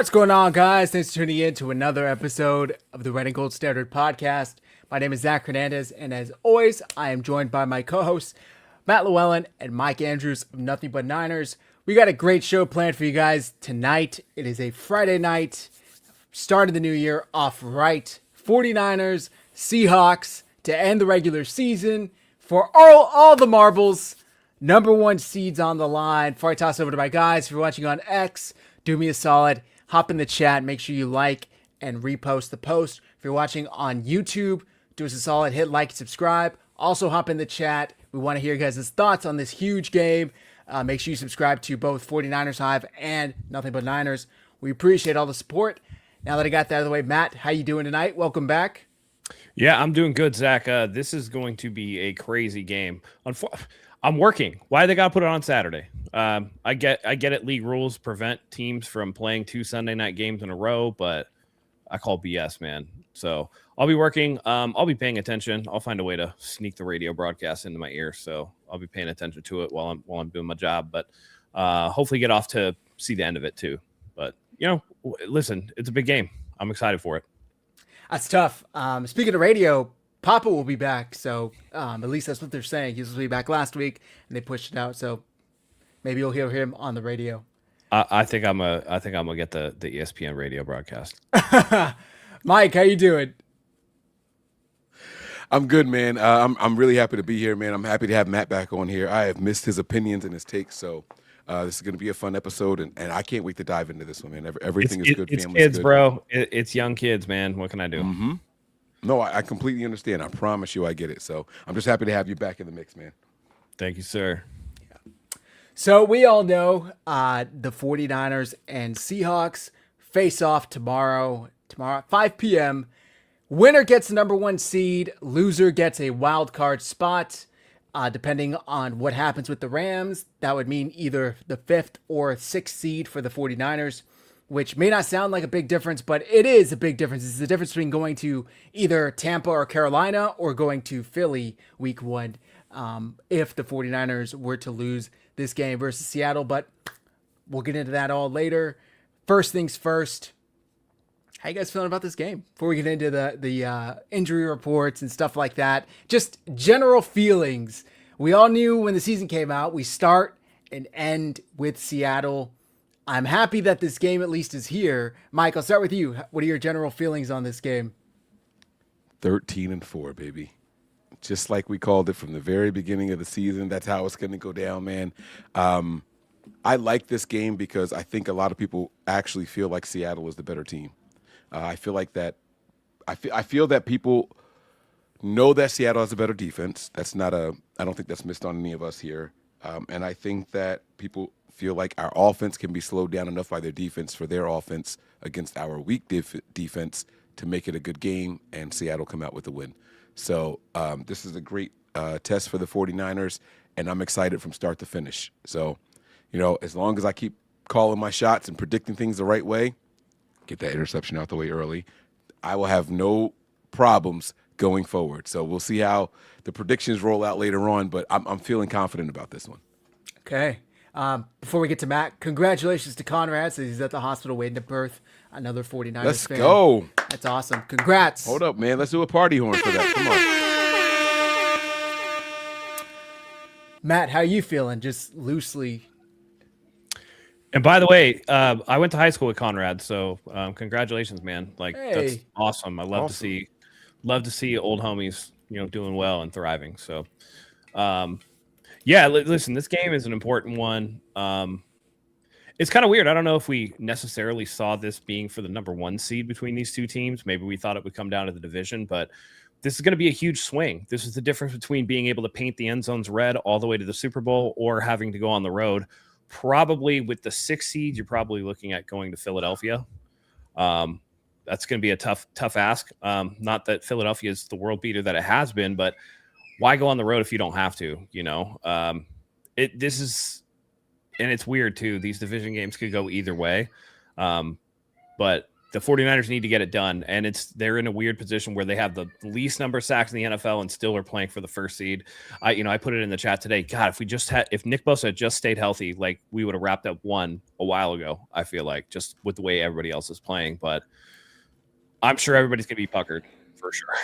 What's going on, guys? Thanks for tuning in to another episode of the Red and Gold Standard Podcast. My name is Zach Hernandez, and as always, I am joined by my co-hosts, Matt Llewellyn and Mike Andrews of Nothing But Niners. We got a great show planned for you guys tonight. It is a Friday night, start of the new year off right. 49ers, Seahawks to end the regular season for all the marbles. Number one seeds on the line. Before I toss it over to my guys, if you're watching on X, do me a solid. Hop in the chat. Make sure you like and repost the post. If you're watching on YouTube, do us a solid. Hit like and subscribe. Also, hop in the chat. We want to hear you guys' thoughts on this huge game. Make sure you subscribe to both 49ers Hive and Nothing But Niners. We appreciate all the support. Now that I got that out of the way, Matt, how you doing tonight? Welcome back. Yeah, I'm doing good, Zach. This is going to be a crazy game. I'm working. Why they got to put it on Saturday? I get it. League rules prevent teams from playing 2 Sunday night games in a row, but I call BS, man. So I'll be working. I'll be paying attention. I'll find a way to sneak the radio broadcast into my ear, so I'll be paying attention to it while I'm doing my job. But hopefully get off to see the end of it too. But listen, it's a big game. I'm excited for it. That's tough. Speaking of radio, Papa will be back, so at least that's what they're saying. He was supposed to be back last week, and they pushed it out. So maybe you'll hear him on the radio. I think I'm gonna get the ESPN radio broadcast. Mike, how you doing? I'm good, man. I'm really happy to be here, man. I'm happy to have Matt back on here. I have missed his opinions and his takes, so this is going to be a fun episode, and I can't wait to dive into this one, man. Everything is good. It's kids, good. Bro. It's young kids, man. What can I do? Mm-hmm. No, I completely understand. I promise you I get it. So I'm just happy to have you back in the mix, man. Thank you, sir. Yeah. So we all know the 49ers and Seahawks face off tomorrow at 5 p.m. Winner gets the number one seed. Loser gets a wild card spot. Depending on what happens with the Rams, that would mean either the 5th or 6th seed for the 49ers. Which may not sound like a big difference, but it is a big difference. It's the difference between going to either Tampa or Carolina or going to Philly week 1 if the 49ers were to lose this game versus Seattle. But we'll get into that all later. First things first, how you guys feeling about this game? Before we get into the injury reports and stuff like that, just general feelings. We all knew when the season came out, we start and end with Seattle. I'm happy that this game at least is here. Mike, I'll start with you. What are your general feelings on this game? 13-4, baby. Just like we called it from the very beginning of the season. That's how it's going to go down, man. I like this game because I think a lot of people actually feel like Seattle is the better team. I feel like that. I feel that people know that Seattle has a better defense. I don't think that's missed on any of us here. And I think that people feel like our offense can be slowed down enough by their defense for their offense against our weak defense to make it a good game, and Seattle come out with a win. So this is a great test for the 49ers, and I'm excited from start to finish. So, as long as I keep calling my shots and predicting things the right way, get that interception out the way early, I will have no problems going forward. So we'll see how the predictions roll out later on, but I'm feeling confident about this one. Okay. Before we get to Matt, congratulations to Conrad. So he's at the hospital waiting to birth another 49ers Let's fan. go. That's awesome. Congrats. Hold up, man. Let's do a party horn for that. Come on. Matt, how you feeling? Just loosely. And by the way, I went to high school with Conrad, so congratulations, man. That's awesome. I love to see old homies, doing well and thriving. So yeah, listen, this game is an important one. It's kind of weird. I don't know if we necessarily saw this being for the number one seed between these two teams. Maybe we thought it would come down to the division, but this is going to be a huge swing. This is the difference between being able to paint the end zones red all the way to the Super Bowl or having to go on the road. Probably with the 6th seed, you're probably looking at going to Philadelphia. That's going to be a tough ask. Not that Philadelphia is the world beater that it has been, but why go on the road if you don't have to? This is, and it's weird too. These division games could go either way, but the 49ers need to get it done. And they're in a weird position where they have the least number of sacks in the NFL and still are playing for the first seed. I put it in the chat today. God, if Nick Bosa had just stayed healthy, like we would have wrapped up one a while ago, I feel like, just with the way everybody else is playing. But I'm sure everybody's going to be puckered for sure.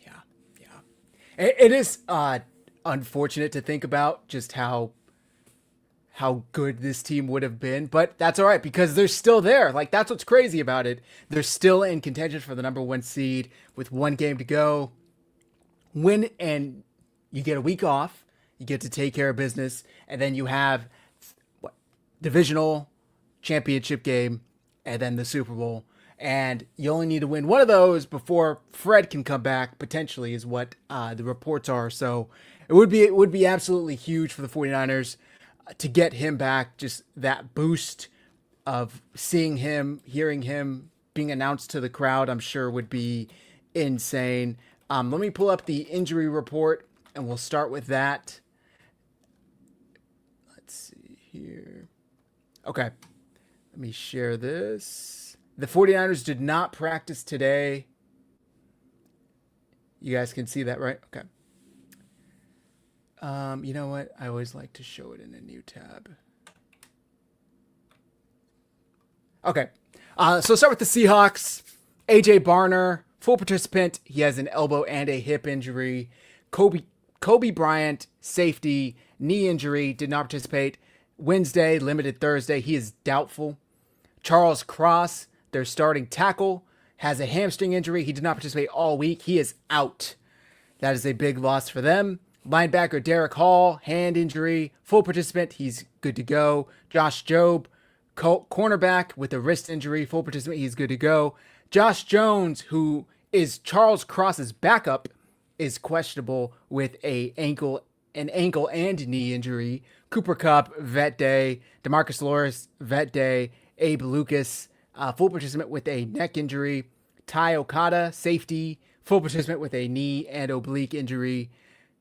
Yeah. It is unfortunate to think about just how good this team would have been, but that's all right because they're still there. Like, that's what's crazy about it. They're still in contention for the number 1 seed with 1 game to go. Win, and you get a week off. You get to take care of business, and then you have divisional championship game, and then the Super Bowl. And you only need to win one of those before Fred can come back, potentially, is what the reports are. So it would be absolutely huge for the 49ers to get him back. Just that boost of seeing him, hearing him, being announced to the crowd, I'm sure would be insane. Let me pull up the injury report, and we'll start with that. Let's see here. Okay. Let me share this. The 49ers did not practice today. You guys can see that, right? Okay. You know what? I always like to show it in a new tab. Okay. So start with the Seahawks. AJ Barner, full participant. He has an elbow and a hip injury. Kobe Bryant, safety, knee injury, did not participate. Wednesday, limited Thursday. He is doubtful. Charles Cross, their starting tackle, has a hamstring injury. He did not participate all week. He is out. That is a big loss for them. Linebacker Derek Hall, hand injury, full participant. He's good to go. Josh Jobe, cornerback with a wrist injury, full participant. He's good to go. Josh Jones, who is Charles Cross's backup, is questionable with an ankle and knee injury. Cooper Kupp, vet day. DeMarcus Lawrence, vet day. Abe Lucas, full participant with a neck injury. Ty Okada, safety, full participant with a knee and oblique injury.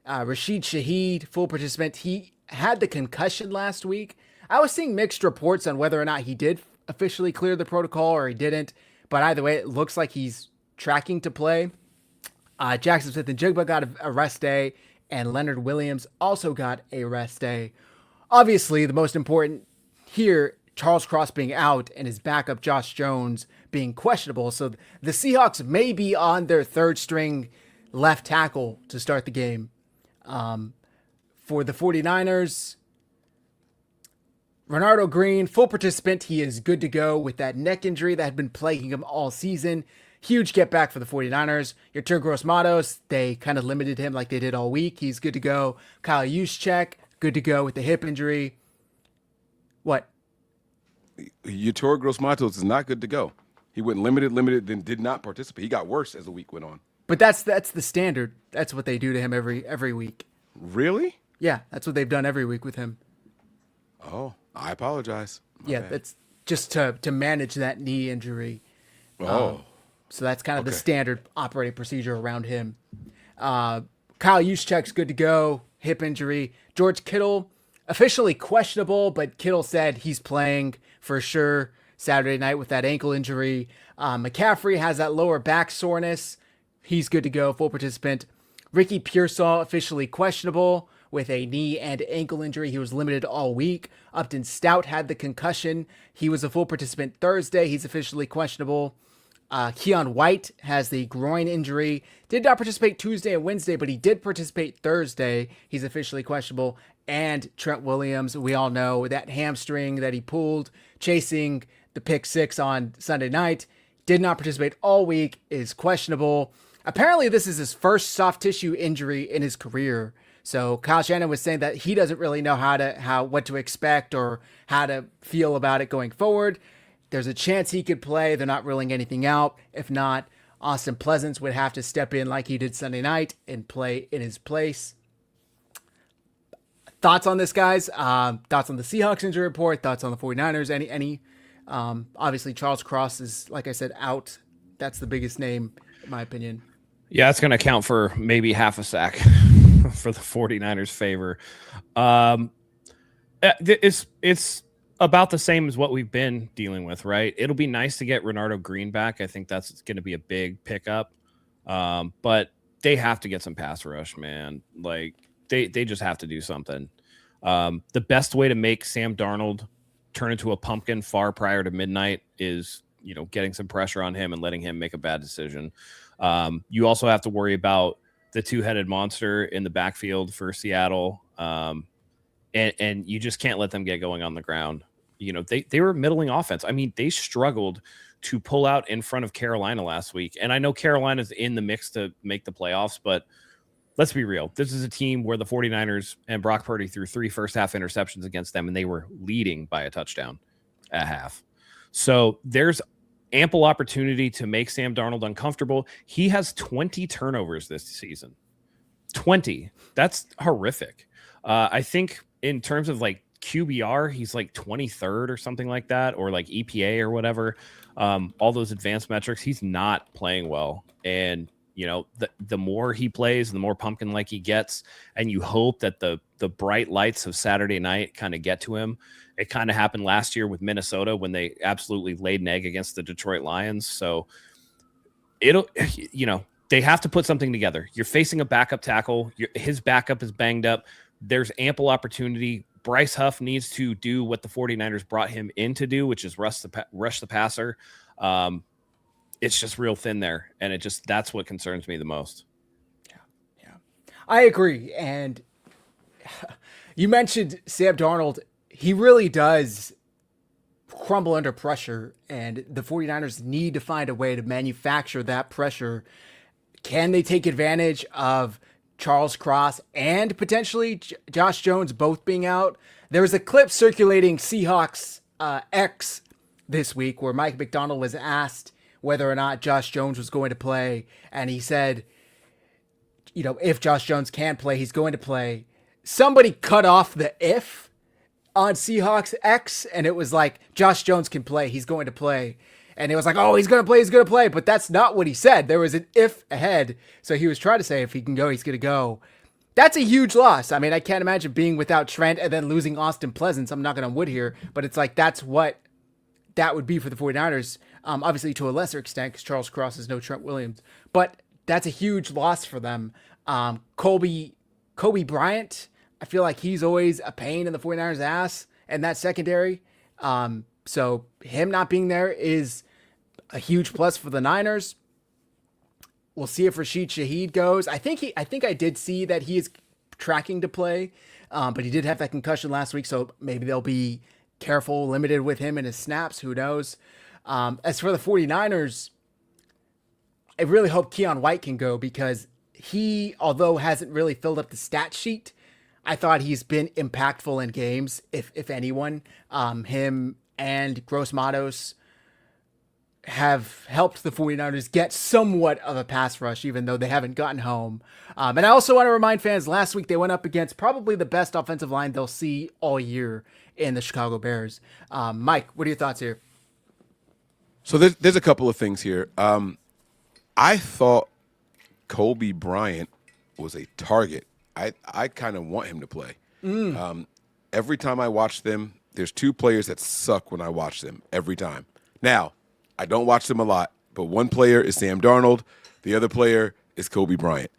Rashid Shaheed, full participant. He had the concussion last week. I was seeing mixed reports on whether or not he did officially clear the protocol or he didn't. But either way, it looks like he's tracking to play. Jackson Smith and Jigba got a rest day, and Leonard Williams also got a rest day. Obviously, the most important here, Charles Cross being out and his backup Josh Jones being questionable. So the Seahawks may be on their third string left tackle to start the game. For the 49ers, Renardo Green, full participant. He is good to go with that neck injury that had been plaguing him all season. Huge get back for the 49ers. Your Yetur Gross-Matos, they kind of limited him like they did all week. He's good to go. Kyle Juszczyk, good to go with the hip injury. What? Yetur Gross-Matos is not good to go. He went limited, then did not participate. He got worse as the week went on. But that's the standard. That's what they do to him every week. Really? Yeah, that's what they've done every week with him. Oh, I apologize. My bad. That's just to manage that knee injury. Oh. So that's kind of the standard operating procedure around him. Kyle Juszczyk's good to go. Hip injury. George Kittle, officially questionable, but Kittle said he's playing for sure Saturday night with that ankle injury. McCaffrey has that lower back soreness. He's good to go, full participant. Ricky Pearsall, officially questionable with a knee and ankle injury. He was limited all week. Upton Stout had the concussion. He was a full participant Thursday. He's officially questionable. Keon White has the groin injury. Did not participate Tuesday and Wednesday, but he did participate Thursday. He's officially questionable. And Trent Williams, we all know that hamstring that he pulled chasing the pick six on Sunday night. Did not participate all week, is questionable. Apparently, this is his first soft tissue injury in his career. So Kyle Shanahan was saying that he doesn't really know what to expect or how to feel about it going forward. There's a chance he could play. They're not ruling anything out. If not, Austin Pleasance would have to step in like he did Sunday night and play in his place. Thoughts on this, guys? Thoughts on the Seahawks injury report? Thoughts on the 49ers? Any? Obviously, Charles Cross is, like I said, out. That's the biggest name, in my opinion. Yeah, it's going to count for maybe half a sack for the 49ers' favor. It's about the same as what we've been dealing with, right? It'll be nice to get Renardo Green back. I think that's going to be a big pickup. But they have to get some pass rush, man. Like they just have to do something. The best way to make Sam Darnold turn into a pumpkin far prior to midnight is, getting some pressure on him and letting him make a bad decision. You also have to worry about the two-headed monster in the backfield for Seattle. And you just can't let them get going on the ground. They were middling offense. I mean, they struggled to pull out in front of Carolina last week. And I know Carolina's in the mix to make the playoffs, but let's be real. This is a team where the 49ers and Brock Purdy threw 3 first-half interceptions against them, and they were leading by a touchdown at half. So there's ample opportunity to make Sam Darnold uncomfortable. He has 20 turnovers this season. 20. That's horrific. I think in terms of like QBR, he's like 23rd or something like that, or like EPA or whatever. All those advanced metrics, he's not playing well. And the more he plays, the more pumpkin like he gets, and you hope that the bright lights of Saturday night kind of get to him. It kind of happened last year with Minnesota when they absolutely laid an egg against the Detroit Lions. So they have to put something together. You're facing a backup tackle. His backup is banged up. There's ample opportunity. Bryce Huff needs to do what the 49ers brought him in to do, which is rush the passer. It's just real thin there, and that's what concerns me the most. Yeah, I agree. And you mentioned Sam Darnold. He really does crumble under pressure, and the 49ers need to find a way to manufacture that pressure. Can they take advantage of Charles Cross and potentially Josh Jones both being out? There was a clip circulating Seahawks X this week where Mike McDonald was asked whether or not Josh Jones was going to play, and he said, if Josh Jones can play, he's going to play. Somebody cut off the if on Seahawks X, and it was like, Josh Jones can play, he's going to play. And it was like, oh, he's going to play. But that's not what he said. There was an if ahead. So he was trying to say if he can go, he's going to go. That's a huge loss. I mean, I can't imagine being without Trent and then losing Austin Pleasance. I'm knocking on wood here. But it's like, that's what that would be for the 49ers. Obviously, to a lesser extent, because Charles Cross is no Trent Williams. But that's a huge loss for them. Kobe Bryant, I feel like he's always a pain in the 49ers' ass and that secondary. So him not being there is a huge plus for the Niners. We'll see if Rashid Shaheed goes. I think I did see that he is tracking to play, but he did have that concussion last week, so maybe they'll be careful, limited with him and his snaps. Who knows? As for the 49ers, I really hope Keon White can go because he, although hasn't really filled up the stat sheet, I thought he's been impactful in games, if anyone. Him and Gross Matos have helped the 49ers get somewhat of a pass rush, even though they haven't gotten home. And I also want to remind fans, last week they went up against probably the best offensive line they'll see all year in the Chicago Bears. Mike, what are your thoughts here? So there's a couple of things here. I thought Kobe Bryant was a target. I kind of want him to play. Every time I watch them, there's 2 players that suck when I watch them every time. Now, I don't watch them a lot, but one player is Sam Darnold. The other player is Kobe Bryant.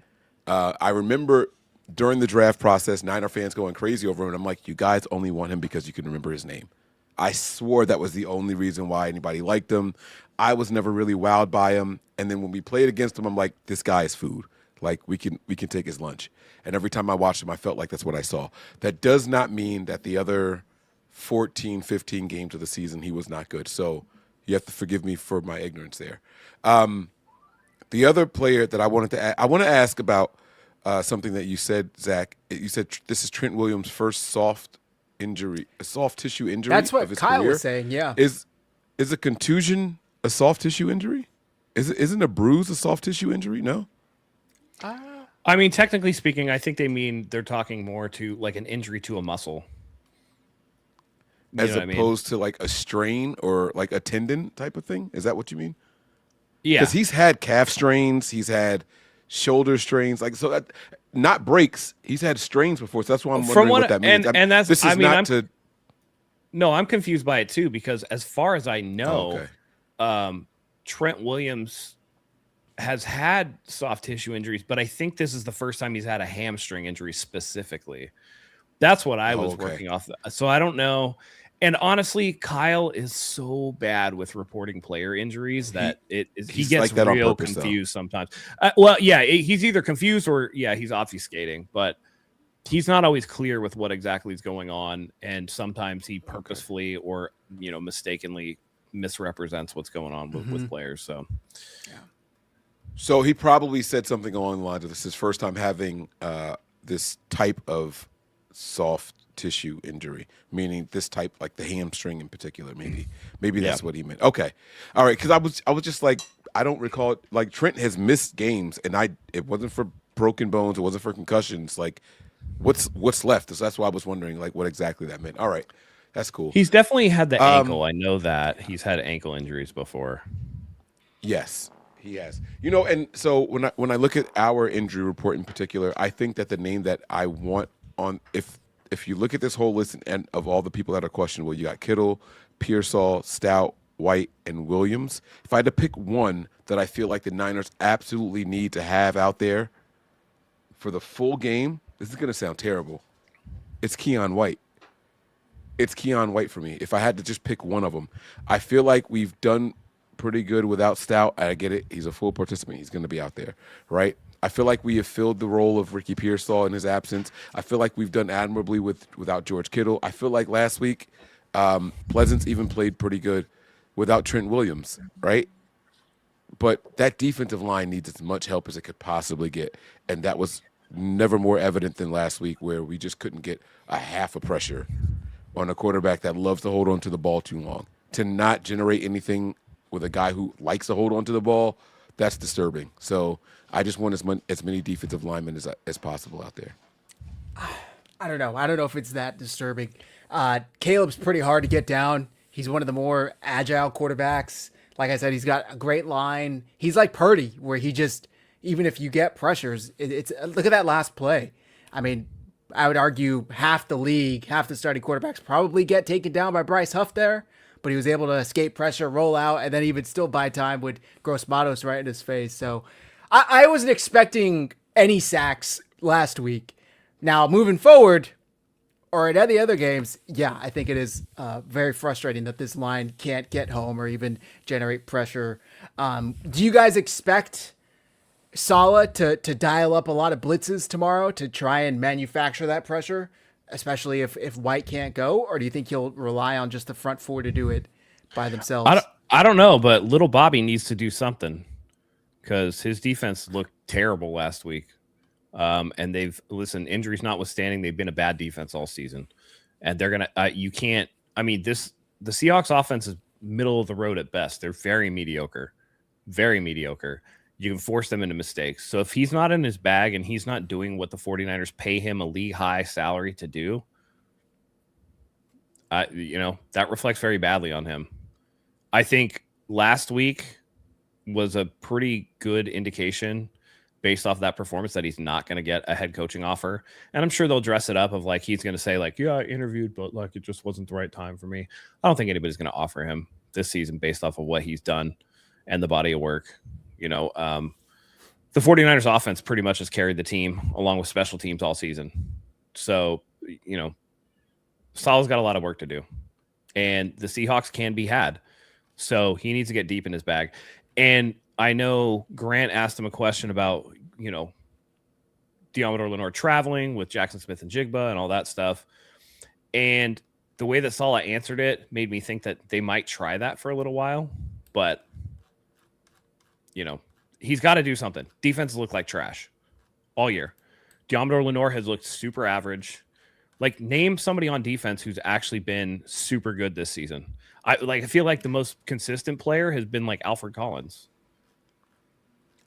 I remember during the draft process, Niner fans going crazy over him, and I'm like, you guys only want him because you can remember his name. I swore that was the only reason why anybody liked him. I was never really wowed by him. And then when we played against him, I'm like, this guy is food. Like, we can take his lunch. And every time I watched him, I felt like that's what I saw. That does not mean that the other 14, 15 games of the season, he was not good. So you have to forgive me for my ignorance there. The other player that I wanted to I want to ask about something that you said, Zach. You said this is Trent Williams' first soft tissue injury. That's what of his Kyle career. was saying, yeah. Is a contusion a soft tissue injury? Isn't a bruise a soft tissue injury? No? I mean, technically speaking, I think they're talking more to like an injury to a muscle. As opposed to like a strain or like a tendon type of thing? Is that what you mean? Yeah. Because he's had calf strains, he's had shoulder strains, like so that not breaks. He's had strains before, so that's why I'm wondering what that means. And that's this is I mean, not to. No, I'm confused by it too, because as far as I Oh, know, okay. Trent Williams has had soft tissue injuries, but I think this is the first time he's had a hamstring injury specifically. That's what I Oh, was okay. working off. So I don't know. And honestly, Kyle is so bad with reporting player injuries that he He's gets like that on real purpose, though. confused sometimes. Well, yeah, he's either confused or he's obfuscating, but he's not always clear with what exactly is going on, and sometimes he purposefully or mistakenly misrepresents what's going on with players. So, Yeah. So he probably said something along the lines of this is his first time having this type of soft tissue injury, meaning this type, like the hamstring in particular. Maybe yeah, that's what he meant. Okay, all right. Because I was just like, I don't recall. Like Trent has missed games, and it wasn't for broken bones, it wasn't for concussions. Like, what's left? So that's why I was wondering, like, what exactly that meant. All right, that's cool. he's definitely had the Um, ankle. I know that he's had ankle injuries before. Yes, he has. And so when I look at our injury report in particular, I think that the name that I want on if you look at this whole list and of all the people that are questionable, you got Kittle, Pearsall, Stout, White, and Williams. If I had to pick one that I feel like the Niners absolutely need to have out there for the full game, this is going to sound terrible. It's Keon White. It's Keon White for me. If I had to just pick one of them, I feel like we've done pretty good without Stout. I get it. He's a full participant. He's going to be out there, right? I feel like we have filled the role of Ricky Pearsall in his absence. I feel like we've done admirably without George Kittle. I feel like last week, Pleasance even played pretty good without Trent Williams, right? But that defensive line needs as much help as it could possibly get, and that was never more evident than last week, where we just couldn't get a half a pressure on a quarterback that loves to hold on to the ball too long. To not generate anything with a guy who likes to hold on to the ball, that's disturbing. So I just want as many defensive linemen as possible out there. I don't know. I don't know if it's that disturbing. Caleb's pretty hard to get down. He's one of the more agile quarterbacks. Like I said, he's got a great line. He's like Purdy, where he just, even if you get pressures, it's look at that last play. I mean, I would argue half the league, half the starting quarterbacks probably get taken down by Bryce Huff there, but he was able to escape pressure, roll out, and then even still buy time with Gross Matos right in his face. So I wasn't expecting any sacks last week. Now, moving forward, or in any other games, yeah, I think it is very frustrating that this line can't get home or even generate pressure. Do you guys expect Saleh to dial up a lot of blitzes tomorrow to try and manufacture that pressure, especially if White can't go? Or do you think he'll rely on just the front four to do it by themselves? I don't know, but little Bobby needs to do something because his defense looked terrible last week. And injuries notwithstanding, they've been a bad defense all season, and they're gonna. You can't. I mean, the Seahawks offense is middle of the road at best. They're very mediocre, very mediocre. You can force them into mistakes. So if he's not in his bag and he's not doing what the 49ers pay him a league high salary to do, that reflects very badly on him. I think last week was a pretty good indication based off that performance that he's not going to get a head coaching offer. And I'm sure they'll dress it up of like, he's going to say like, yeah, I interviewed, but like, it just wasn't the right time for me. I don't think anybody's going to offer him this season based off of what he's done and the body of work. The 49ers offense pretty much has carried the team along with special teams all season. So, Saleh's got a lot of work to do, and the Seahawks can be had. So he needs to get deep in his bag. And I know Grant asked him a question about, Deommodore Lenoir traveling with Jackson Smith and Jigba and all that stuff. And the way that Saleh answered it made me think that they might try that for a little while. But, he's got to do something. Defenses look like trash all year. Deommodore Lenoir has looked super average. Like, name somebody on defense who's actually been super good this season. I feel like the most consistent player has been like Alfred Collins.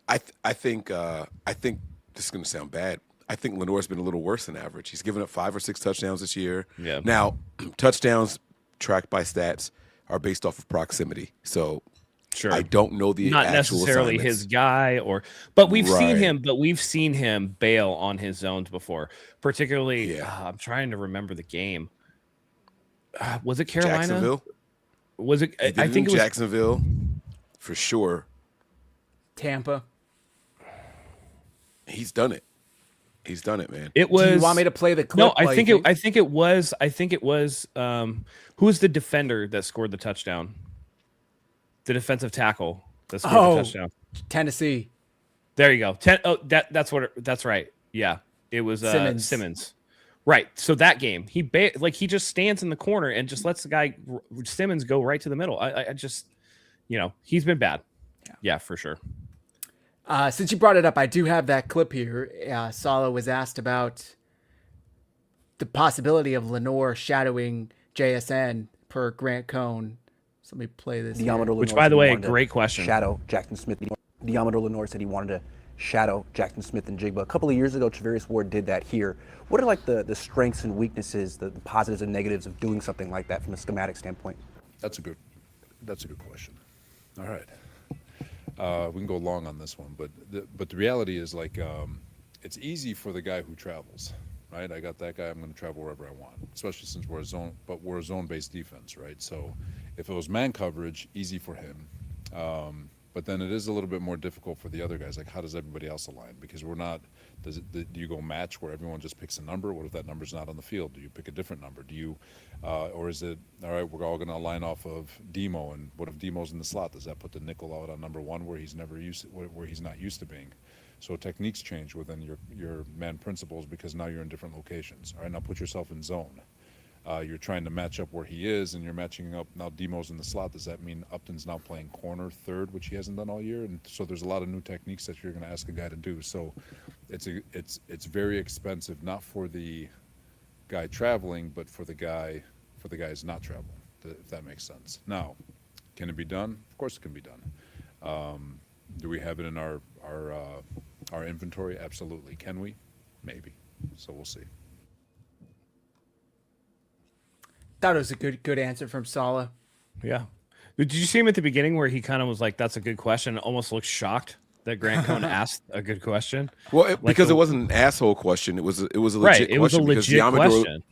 I think this is going to sound bad. I think Lenoir's been a little worse than average. He's given up 5 or 6 touchdowns this year. Yeah. Now, touchdowns tracked by stats are based off of proximity. So Sure. I don't know the not actual necessarily assignments. his guy, but we've Right. seen him bail on his zones before. Particularly, Yeah. I'm trying to remember the game. Was it Carolina? Jacksonville. Was it? He did I it think in it was Jacksonville for sure. Tampa. He's done it. He's done it, man. It was. Do you want me to play the clip? No, I think it was. Who was the defender that scored the touchdown? The defensive tackle that scored the touchdown. Tennessee. There you go. That's right. Yeah, it was Simmons. Right. So that game, he just stands in the corner and just lets the guy Simmons go right to the middle. I just, he's been bad. Yeah, for sure. Since you brought it up, I do have that clip here. Sala was asked about the possibility of Lenore shadowing JSN per Grant Cohn. So let me play this. Which, by the way, great question. Shadow Jackson Smith. Diameter Lenore said he wanted to shadow Jackson Smith and Jigba. A couple of years ago, Travarius Ward did that here. What are like the strengths and weaknesses, the positives and negatives of doing something like that from a schematic standpoint? That's a good question. All right. We can go long on this one, but the reality is it's easy for the guy who travels, right? I got that guy. I'm going to travel wherever I want, especially since we're a zone-based defense, right? So if it was man coverage, easy for him. But then it is a little bit more difficult for the other guys. Like, how does everybody else align? Because we're not. Do you go match where everyone just picks a number? What if that number's not on the field? Do you pick a different number? Do you, or is it all right? We're all going to align off of Demo, and what if Demo's in the slot? Does that put the nickel out on number one where he's not used to being? So techniques change within your man principles because now you're in different locations. All right, now put yourself in zone. You're trying to match up where he is, and you're matching up now. Demo's in the slot. Does that mean Upton's now playing corner third, which he hasn't done all year? And so there's a lot of new techniques that you're going to ask a guy to do. So it's very expensive, not for the guy traveling, but for the guys not traveling. If that makes sense. Now, can it be done? Of course, it can be done. Do we have it in our inventory? Absolutely. Can we? Maybe. So we'll see. Thought it was a good answer from Sala. Yeah. Did you see him at the beginning where he kind of was like, "That's a good question"? Almost looked shocked that Grant Cohn asked a good question. Well, because it wasn't an asshole question. It was a legit question. It was a legit question.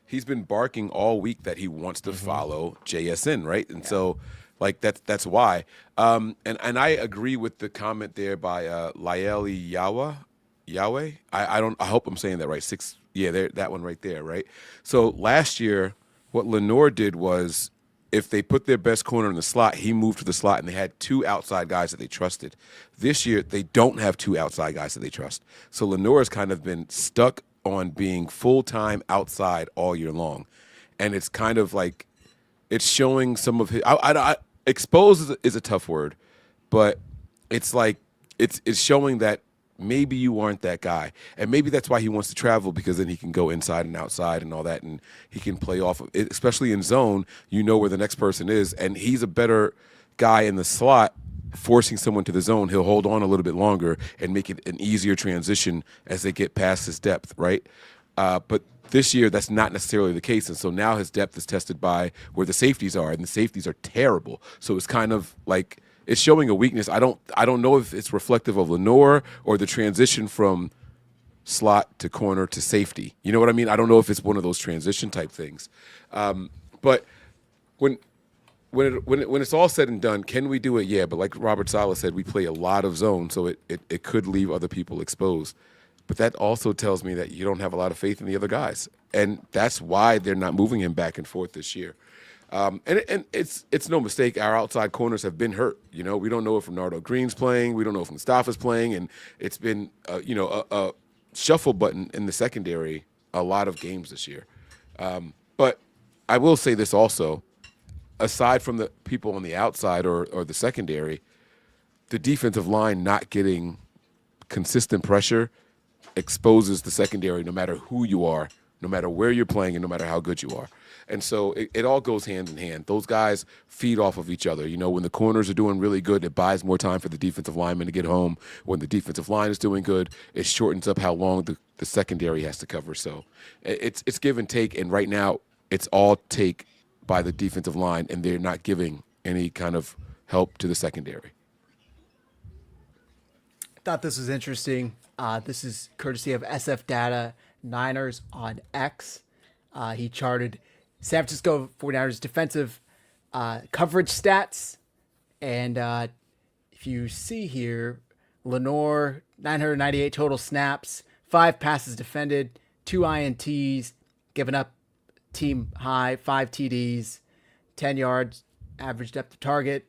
He's been barking all week that he wants to follow JSN, right? And so, that's why. And I agree with the comment there by Laeli Yahweh. I hope I'm saying that right. That one right there, right? So last year, what Lenore did was, if they put their best corner in the slot, he moved to the slot, and they had two outside guys that they trusted. This year, they don't have two outside guys that they trust. So Lenore has kind of been stuck on being full-time outside all year long. And it's kind of like it's showing some of his expose is a tough word, but it's like it's showing that maybe you aren't that guy. And maybe that's why he wants to travel, because then he can go inside and outside and all that, and he can play off of it, especially in zone. You know where the next person is, and he's a better guy in the slot, forcing someone to the zone. He'll hold on a little bit longer and make it an easier transition as they get past his depth, right? But this year, that's not necessarily the case, and so now his depth is tested by where the safeties are, and the safeties are terrible. So it's kind of like it's showing a weakness. I don't know if it's reflective of Lenore or the transition from slot to corner to safety. You know what I mean? I don't know if it's one of those transition type things. But when it's all said and done, can we do it? Yeah, but like Robert Saleh said, we play a lot of zone, so it could leave other people exposed. But that also tells me that you don't have a lot of faith in the other guys, and that's why they're not moving him back and forth this year. And it's no mistake. Our outside corners have been hurt. You know, we don't know if Ronaldo Green's playing. We don't know if Mustafa's playing, and it's been a shuffle button in the secondary a lot of games this year. But I will say this also: aside from the people on the outside or the secondary, the defensive line not getting consistent pressure exposes the secondary, no matter who you are, no matter where you're playing, and no matter how good you are. And so it all goes hand in hand. Those guys feed off of each other. You know, when the corners are doing really good, it buys more time for the defensive lineman to get home. When the defensive line is doing good, it shortens up how long the secondary has to cover. So it's give and take, and right now it's all take by the defensive line, and they're not giving any kind of help to the secondary. Thought this was interesting. This is courtesy of SF Data Niners on X. He charted San Francisco 49ers defensive coverage stats. And if you see here, Lenore, 998 total snaps, 5 passes defended, 2 INTs, given up team high, 5 TDs, 10 yards, average depth of target,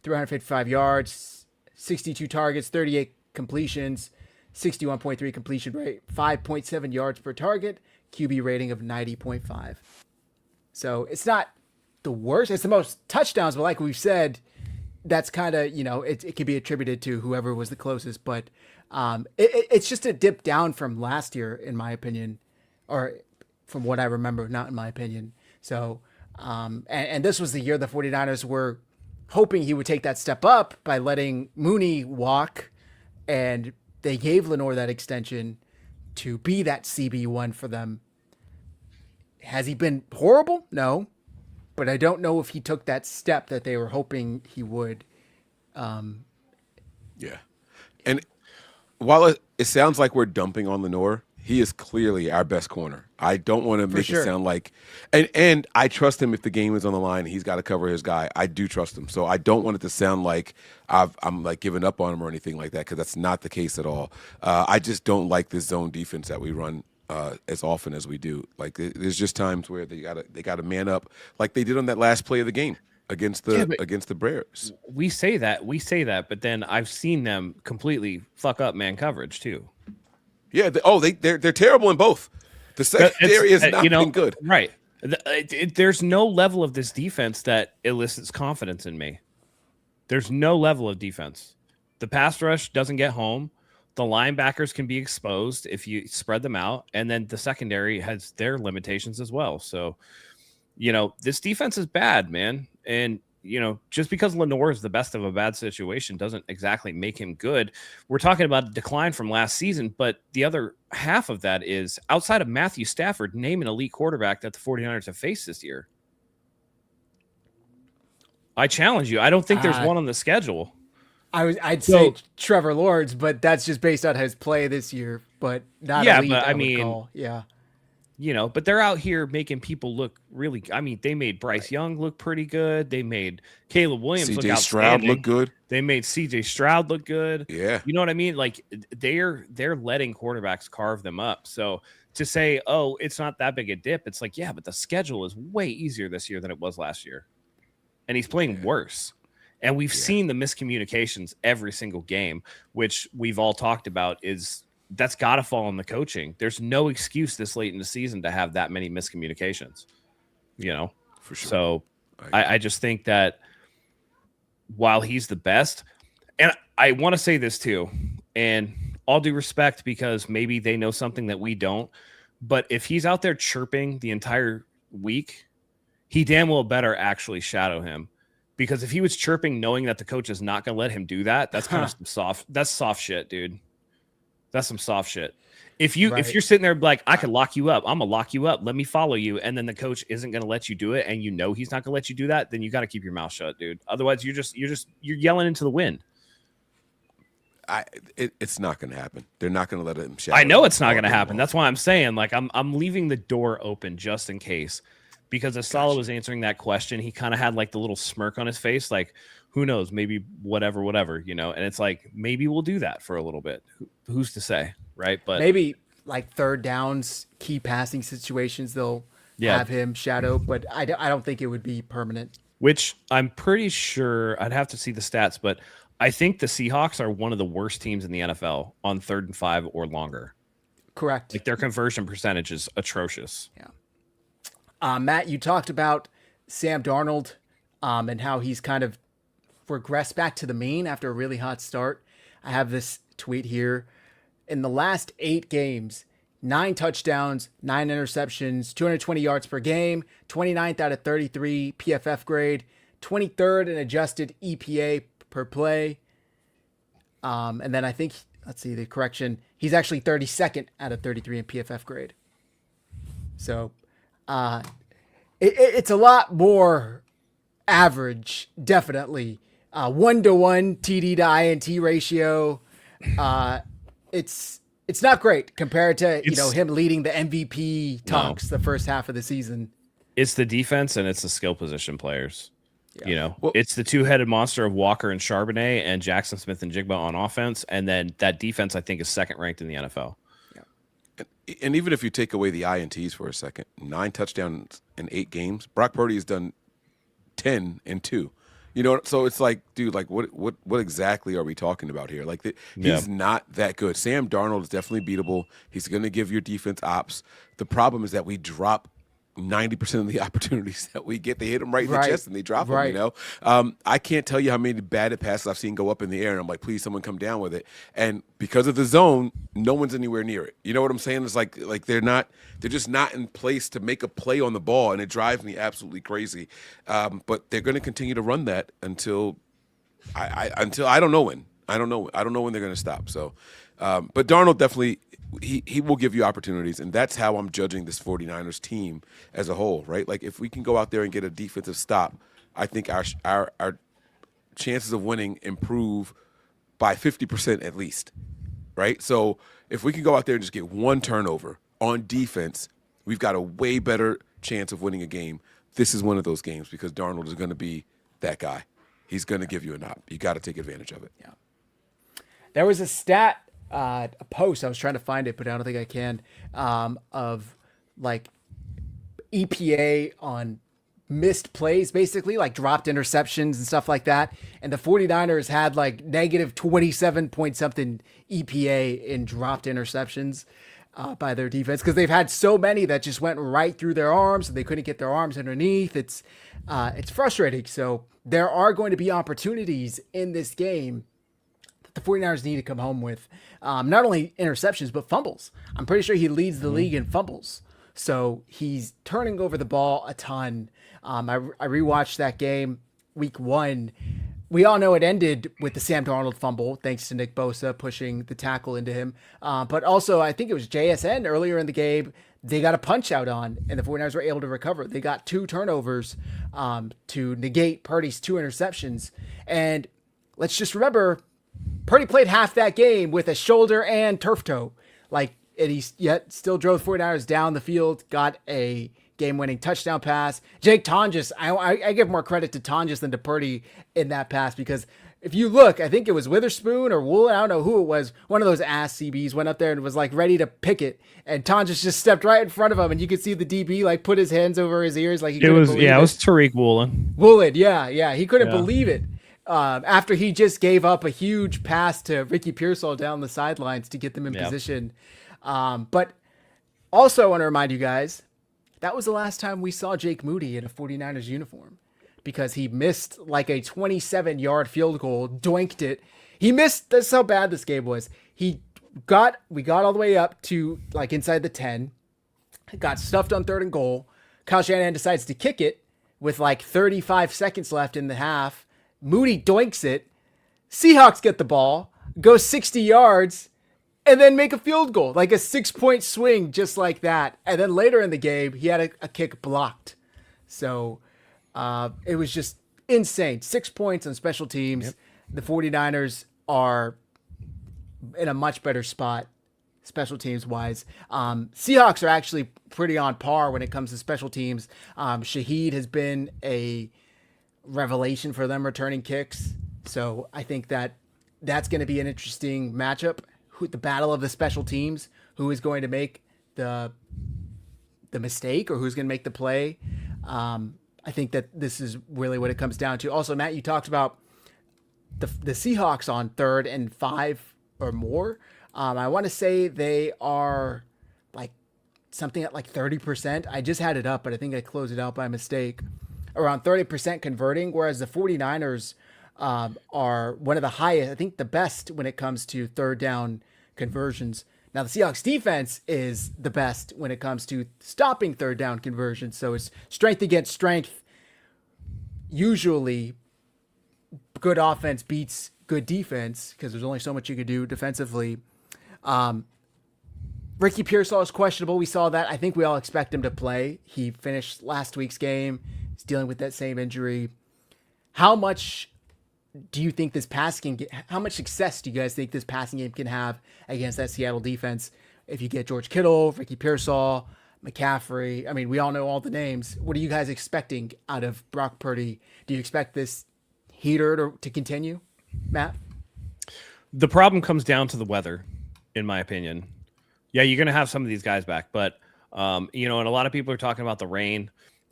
355 yards, 62 targets, 38 completions, 61.3 completion rate, 5.7 yards per target, QB rating of 90.5. So it's not the worst. It's the most touchdowns, but like we've said, that's kind of, it can be attributed to whoever was the closest, but it's just a dip down from last year, in my opinion, or from what I remember, not in my opinion. So, and this was the year the 49ers were hoping he would take that step up by letting Mooney walk, and they gave Lenore that extension to be that CB1 for them. Has he been horrible? No. But I don't know if he took that step that they were hoping he would. Yeah. And while it sounds like we're dumping on Lenore, he is clearly our best corner. I don't want to make it sound like, and I trust him if the game is on the line. He's got to cover his guy. I do trust him. So I don't want it to sound like I'm like giving up on him or anything like that, because that's not the case at all. I just don't like this zone defense that we run as often as we do. Like there's just times where they gotta man up, like they did on that last play of the game against the Bears. We say that, but then I've seen them completely fuck up man coverage too. Yeah. They're terrible in both. The secondary has not been good. Right. There's no level of this defense that elicits confidence in me. There's no level of defense. The pass rush doesn't get home. The linebackers can be exposed if you spread them out. And then the secondary has their limitations as well. So, this defense is bad, man. And, just because Lenore is the best of a bad situation doesn't exactly make him good. We're talking about a decline from last season, but the other half of that is, outside of Matthew Stafford, name an elite quarterback that the 49ers have faced this year. I challenge you. I don't think there's one on the schedule. I'd say Trevor Lawrence, but that's just based on his play this year, but not elite, but I mean, call. Yeah. But they're out here making people look really. I mean, they made Bryce Young look pretty good. They made Caleb Williams look outstanding. Stroud look good. They made CJ Stroud look good. Yeah. You know what I mean? Like they're letting quarterbacks carve them up. So to say, oh, it's not that big a dip, it's like, yeah, but the schedule is way easier this year than it was last year. And he's playing worse. And we've seen the miscommunications every single game, which we've all talked about. That's got to fall on the coaching. There's no excuse this late in the season to have that many miscommunications, For sure. So I just think that while he's the best, and I want to say this too, and all due respect, because maybe they know something that we don't, but if he's out there chirping the entire week, he damn well better actually shadow him. Because if he was chirping knowing that the coach is not going to let him do that, that's kind of some soft shit, dude. That's some soft shit. If you're sitting there like, I could lock you up, I'm going to lock you up, let me follow you, and then the coach isn't going to let you do it, and he's not going to let you do that, then you got to keep your mouth shut, dude. Otherwise, you're yelling into the wind. It's not going to happen. They're not going to let him shadow. I know it's not going to happen. That's why I'm saying, like, I'm leaving the door open just in case. Because as Salah was answering that question, he kind of had like the little smirk on his face, like, who knows, maybe whatever, and it's like, maybe we'll do that for a little bit. Who's to say, right? But maybe like third downs, key passing situations, they'll have him shadow, but I don't think it would be permanent. Which I'm pretty sure, I'd have to see the stats, but I think the Seahawks are one of the worst teams in the NFL on 3rd and 5 or longer. Correct. Like their conversion percentage is atrocious. Yeah. Matt, you talked about Sam Darnold and how he's kind of regressed back to the mean after a really hot start. I have this tweet here. In the last 8 games, 9 touchdowns, 9 interceptions, 220 yards per game, 29th out of 33 PFF grade, 23rd in adjusted EPA per play. And then I think, let's see the correction, he's actually 32nd out of 33 in PFF grade. So it's a lot more average, definitely. 1-to-1 TD to INT ratio. It's not great compared to him leading the MVP talks the first half of the season. It's the defense and it's the skill position players. Yeah. Well, It's the two-headed monster of Walker and Charbonnet and Jackson Smith and Jigba on offense, and then that defense I think is second ranked in the NFL. and even if you take away the INTs for a second, 9 touchdowns in 8 games. Brock Purdy has done 10 and 2. So it's like, dude, like what exactly are we talking about here? Like he's not that good. Sam Darnold is definitely beatable. He's going to give your defense ops. The problem is that we drop 90% of the opportunities that we get. They hit them right in the chest and they drop them, I can't tell you how many batted passes I've seen go up in the air and I'm like, please, someone come down with it. And because of the zone, no one's anywhere near it. You know what I'm saying? It's like they're just not in place to make a play on the ball, and it drives me absolutely crazy. But they're going to continue to run that until I don't know when. I don't know when they're going to stop. So, but Darnold definitely, he will give you opportunities, and that's how I'm judging this 49ers team as a whole, right? Like if we can go out there and get a defensive stop, I think our chances of winning improve by 50% at least, right? So if we can go out there and just get one turnover on defense, we've got a way better chance of winning a game. This is one of those games because Darnold is going to be that guy. He's going to give you a knock. You got to take advantage of it. Yeah. There was a stat, a post, I was trying to find it, but I don't think I can, of like EPA on missed plays, basically, like dropped interceptions and stuff like that. And the 49ers had like negative 27 point something EPA in dropped interceptions by their defense because they've had so many that just went right through their arms and they couldn't get their arms underneath. It's frustrating. So there are going to be opportunities in this game the 49ers need to come home with not only interceptions, but fumbles. I'm pretty sure he leads the league in fumbles. So he's turning over the ball a ton. I rewatched that game week 1. We all know it ended with the Sam Darnold fumble, thanks to Nick Bosa pushing the tackle into him. But also, I think it was JSN earlier in the game, they got a punch out on, and the 49ers were able to recover. They got 2 turnovers to negate Purdy's 2 interceptions. And let's just remember, Purdy played half that game with a shoulder and turf toe. And he yet still drove the 49ers down the field, got a game-winning touchdown pass. Jake Tonjes, I give more credit to Tonjes than to Purdy in that pass because if you look, I think it was Witherspoon or Woolen, I don't know who it was, one of those ass CBs went up there and was like ready to pick it, and Tonjes just stepped right in front of him, and you could see the DB like put his hands over his ears like he couldn't believe it. It was Tariq Woolen. Woolen, yeah, he couldn't believe it. After he just gave up a huge pass to Ricky Pearsall down the sidelines to get them in position. But also I want to remind you guys, that was the last time we saw Jake Moody in a 49ers uniform because he missed like a 27-yard field goal, doinked it. He missed, that's how bad this game was. We got all the way up to like inside the 10, got stuffed on 3rd and goal. Kyle Shanahan decides to kick it with like 35 seconds left in the half. Moody doinks it. Seahawks get the ball, go 60 yards, and then make a field goal, like a 6-point swing, just like that. And then later in the game, he had a kick blocked. So it was just insane. 6 points on special teams. Yep. The 49ers are in a much better spot, special teams wise. Seahawks are actually pretty on par when it comes to special teams. Shaheed has been a revelation for them returning kicks. So I think that's going to be an interesting matchup. The battle of the special teams, who is going to make the mistake or who's going to make the play. I think that this is really what it comes down to. Also, Matt, you talked about the Seahawks on 3rd and 5 or more. I want to say they are like something at like 30%. I just had it up, but I think I closed it out by mistake. Around 30% converting, whereas the 49ers are one of the highest, I think the best when it comes to 3rd down conversions. Now the Seahawks defense is the best when it comes to stopping 3rd down conversions. So it's strength against strength. Usually good offense beats good defense because there's only so much you could do defensively. Ricky Pearsall is questionable. We saw that. I think we all expect him to play. He finished last week's game. He's dealing with that same injury. How much do you think this passing game, how much success do you guys think this passing game can have against that Seattle defense if you get George Kittle, Ricky Pearsall McCaffrey. I mean, we all know all the names. What are you guys expecting out of Brock Purdy? Do you expect this heater to continue, Matt? The problem comes down to the weather, in my opinion. Yeah, you're going to have some of these guys back, but, and a lot of people are talking about the rain.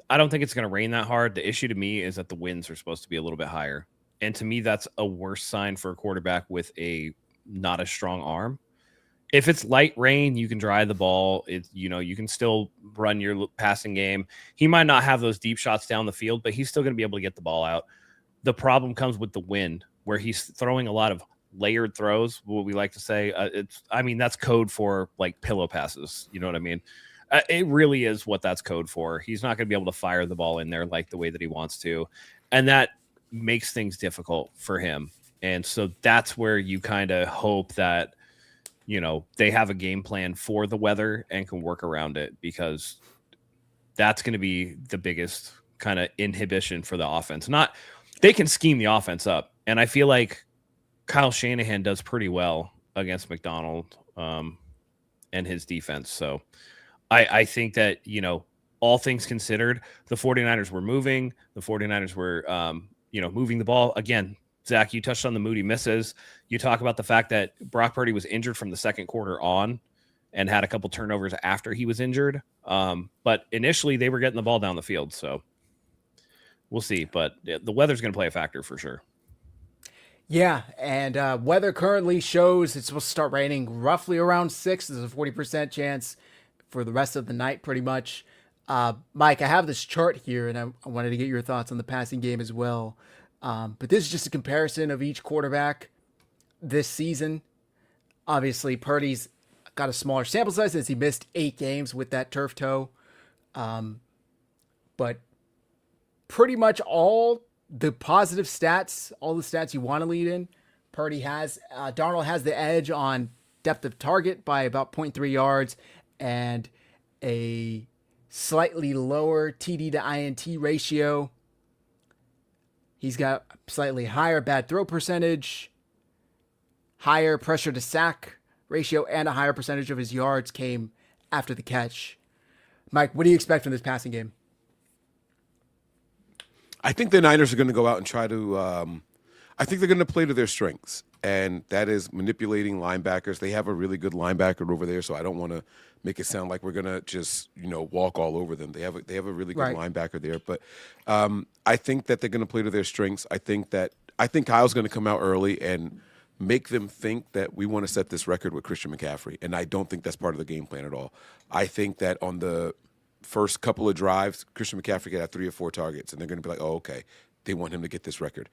I don't think it's going to rain that hard. The issue to me is that the winds are supposed to be a little bit higher. And to me, that's a worse sign for a quarterback with a not as strong arm. If it's light rain, you can dry the ball. You can still run your passing game. He might not have those deep shots down the field, but he's still going to be able to get the ball out. The problem comes with the wind, where he's throwing a lot of layered throws, what we like to say. That's code for like pillow passes. You know what I mean? It really is what that's code for. He's not going to be able to fire the ball in there like the way that he wants to. And that makes things difficult for him. And so that's where you kind of hope that, they have a game plan for the weather and can work around it, because that's going to be the biggest kind of inhibition for the offense. They can scheme the offense up. And I feel like Kyle Shanahan does pretty well against McDonald and his defense. So I think that, all things considered, the 49ers were moving. The 49ers were, moving the ball. Again, Zach, you touched on the Moody misses. You talk about the fact that Brock Purdy was injured from the second quarter on and had a couple turnovers after he was injured. But initially, they were getting the ball down the field. So we'll see. But the weather's going to play a factor for sure. Yeah, and weather currently shows it's supposed to start raining roughly around 6. There's a 40% chance for the rest of the night, pretty much. Mike, I have this chart here, and I wanted to get your thoughts on the passing game as well. But this is just a comparison of each quarterback this season. Obviously, Purdy's got a smaller sample size as he missed 8 games with that turf toe. But pretty much all the positive stats, all the stats you want to lead in, Purdy has. Darnold has the edge on depth of target by about 0.3 yards and a slightly lower TD to INT ratio. He's got slightly higher bad throw percentage, higher pressure to sack ratio, and a higher percentage of his yards came after the catch. Mike, what do you expect from this passing game? I think the Niners are going to go out and try to I think they're going to play to their strengths, and that is manipulating linebackers. They have a really good linebacker over there, so I don't want to make it sound like we're going to just, walk all over them. They have a really good linebacker there, but I think that they're going to play to their strengths. I think Kyle's going to come out early and make them think that we want to set this record with Christian McCaffrey, and I don't think that's part of the game plan at all. I think that on the first couple of drives, Christian McCaffrey could have 3 or 4 targets, and they're going to be like, oh, okay, they want him to get this record.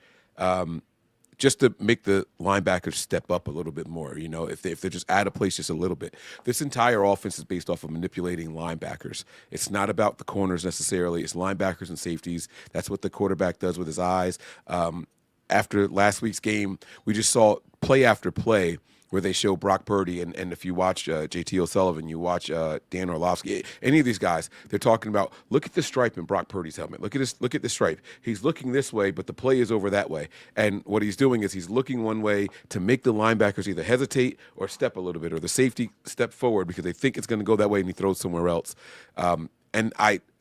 Just to make the linebackers step up a little bit more, if they're just out of place just a little bit. This entire offense is based off of manipulating linebackers. It's not about the corners necessarily. It's linebackers and safeties. That's what the quarterback does with his eyes. After last week's game, we just saw play after play where they show Brock Purdy, and if you watch JT O'Sullivan, you watch Dan Orlovsky, any of these guys, they're talking about, look at the stripe in Brock Purdy's helmet. Look at the stripe. He's looking this way, but the play is over that way. And what he's doing is he's looking one way to make the linebackers either hesitate or step a little bit, or the safety step forward because they think it's going to go that way, and he throws somewhere else. And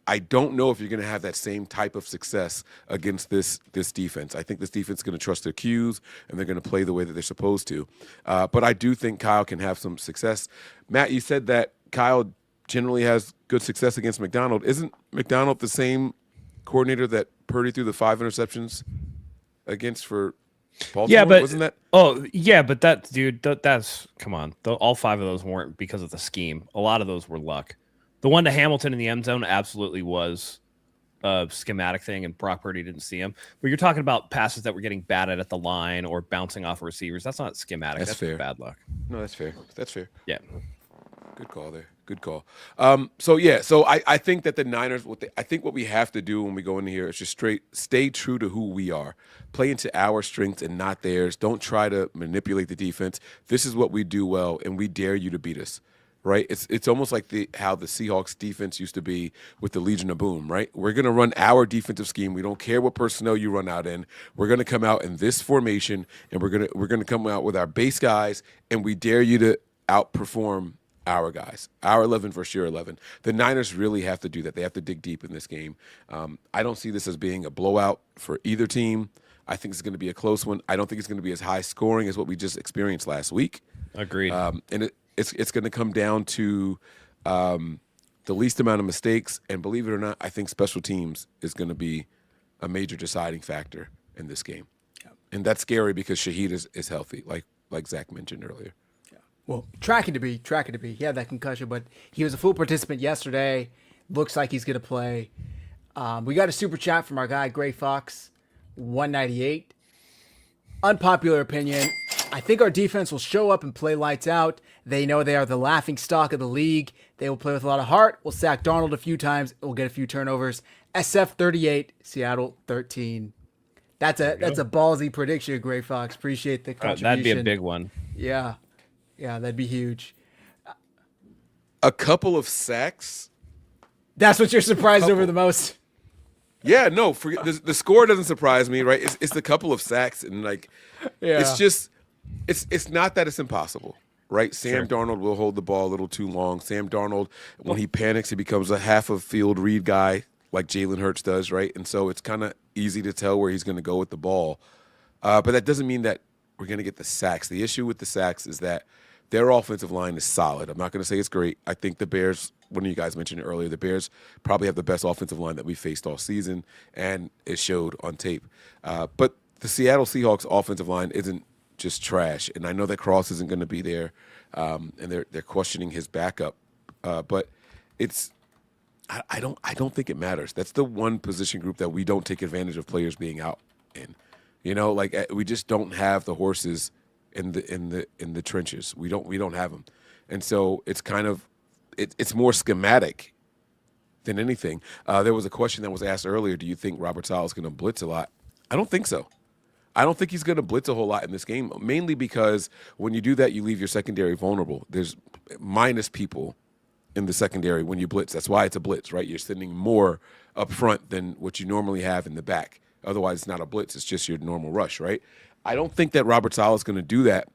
I don't know if you're going to have that same type of success against this defense. I think this defense is going to trust their cues, and they're going to play the way that they're supposed to. But I do think Kyle can have some success. Matt, you said that Kyle generally has good success against McDonald. Isn't McDonald the same coordinator that Purdy threw the 5 interceptions against for Baltimore? Yeah, but wasn't that? Oh, yeah, but that's come on. All 5 of those weren't because of the scheme. A lot of those were luck. The one to Hamilton in the end zone absolutely was a schematic thing, and Brock Purdy didn't see him. But you're talking about passes that were getting batted at the line or bouncing off receivers. That's not schematic. That's fair. Bad luck. No, that's fair. That's fair. Yeah. Good call there. Good call. So I think that the Niners, I think what we have to do when we go into here is just stay true to who we are. Play into our strengths and not theirs. Don't try to manipulate the defense. This is what we do well, and we dare you to beat us. Right, it's almost like how the Seahawks defense used to be with the Legion of Boom. Right, we're going to run our defensive scheme. We don't care what personnel you run out in. We're going to come out in this formation, and we're going to come out with our base guys, and we dare you to outperform our guys, our 11 versus your 11. The Niners really have to do that. They have to dig deep in this game. I don't see this as being a blowout for either team. I think it's going to be a close one. I don't think it's going to be as high scoring as what we just experienced last week. Agreed. And it's going to come down to the least amount of mistakes. And believe it or not, I think special teams is going to be a major deciding factor in this game. Yeah. And that's scary because Shaheed is healthy, like Zach mentioned earlier. Well, tracking to be. He had that concussion, but he was a full participant yesterday. Looks like he's going to play. We got a super chat from our guy, Gray Fox, 198. Unpopular opinion. I think our defense will show up and play lights out. They know they are the laughing stock of the league. They will play with a lot of heart. We'll sack Darnold a few times. We'll get a few turnovers. SF 38, Seattle 13. That's a ballsy prediction, Gray Fox. Appreciate the contribution. That'd be a big one. Yeah. Yeah, that'd be huge. A couple of sacks. That's what you're surprised over the most. Yeah, no, the score doesn't surprise me, right? It's the couple of sacks, and it's just it's not that it's impossible, right? Sam Darnold will hold the ball a little too long. Sam Darnold, when he panics, he becomes a half of field read guy like Jalen Hurts does, right? And so it's kind of easy to tell where he's going to go with the ball, but that doesn't mean that we're going to get the sacks. The issue with the sacks is that their offensive line is solid. I'm not going to say it's great. I think the Bears, one of you guys mentioned it earlier, the Bears probably have the best offensive line that we faced all season, and it showed on tape. But the Seattle Seahawks offensive line isn't just trash, and I know that Cross isn't going to be there, and they're questioning his backup. But I don't think it matters. That's the one position group that we don't take advantage of players being out in. We just don't have the horses in the trenches. We don't have them, and so it's kind of it's more schematic than anything. There was a question that was asked earlier: do you think Robert Saleh is going to blitz a lot? I don't think so. I don't think he's going to blitz a whole lot in this game, mainly because when you do that, you leave your secondary vulnerable. There's minus people in the secondary when you blitz. That's why it's a blitz, right? You're sending more up front than what you normally have in the back. Otherwise, it's not a blitz. It's just your normal rush, right? I don't think that Robert Saleh is going to do that,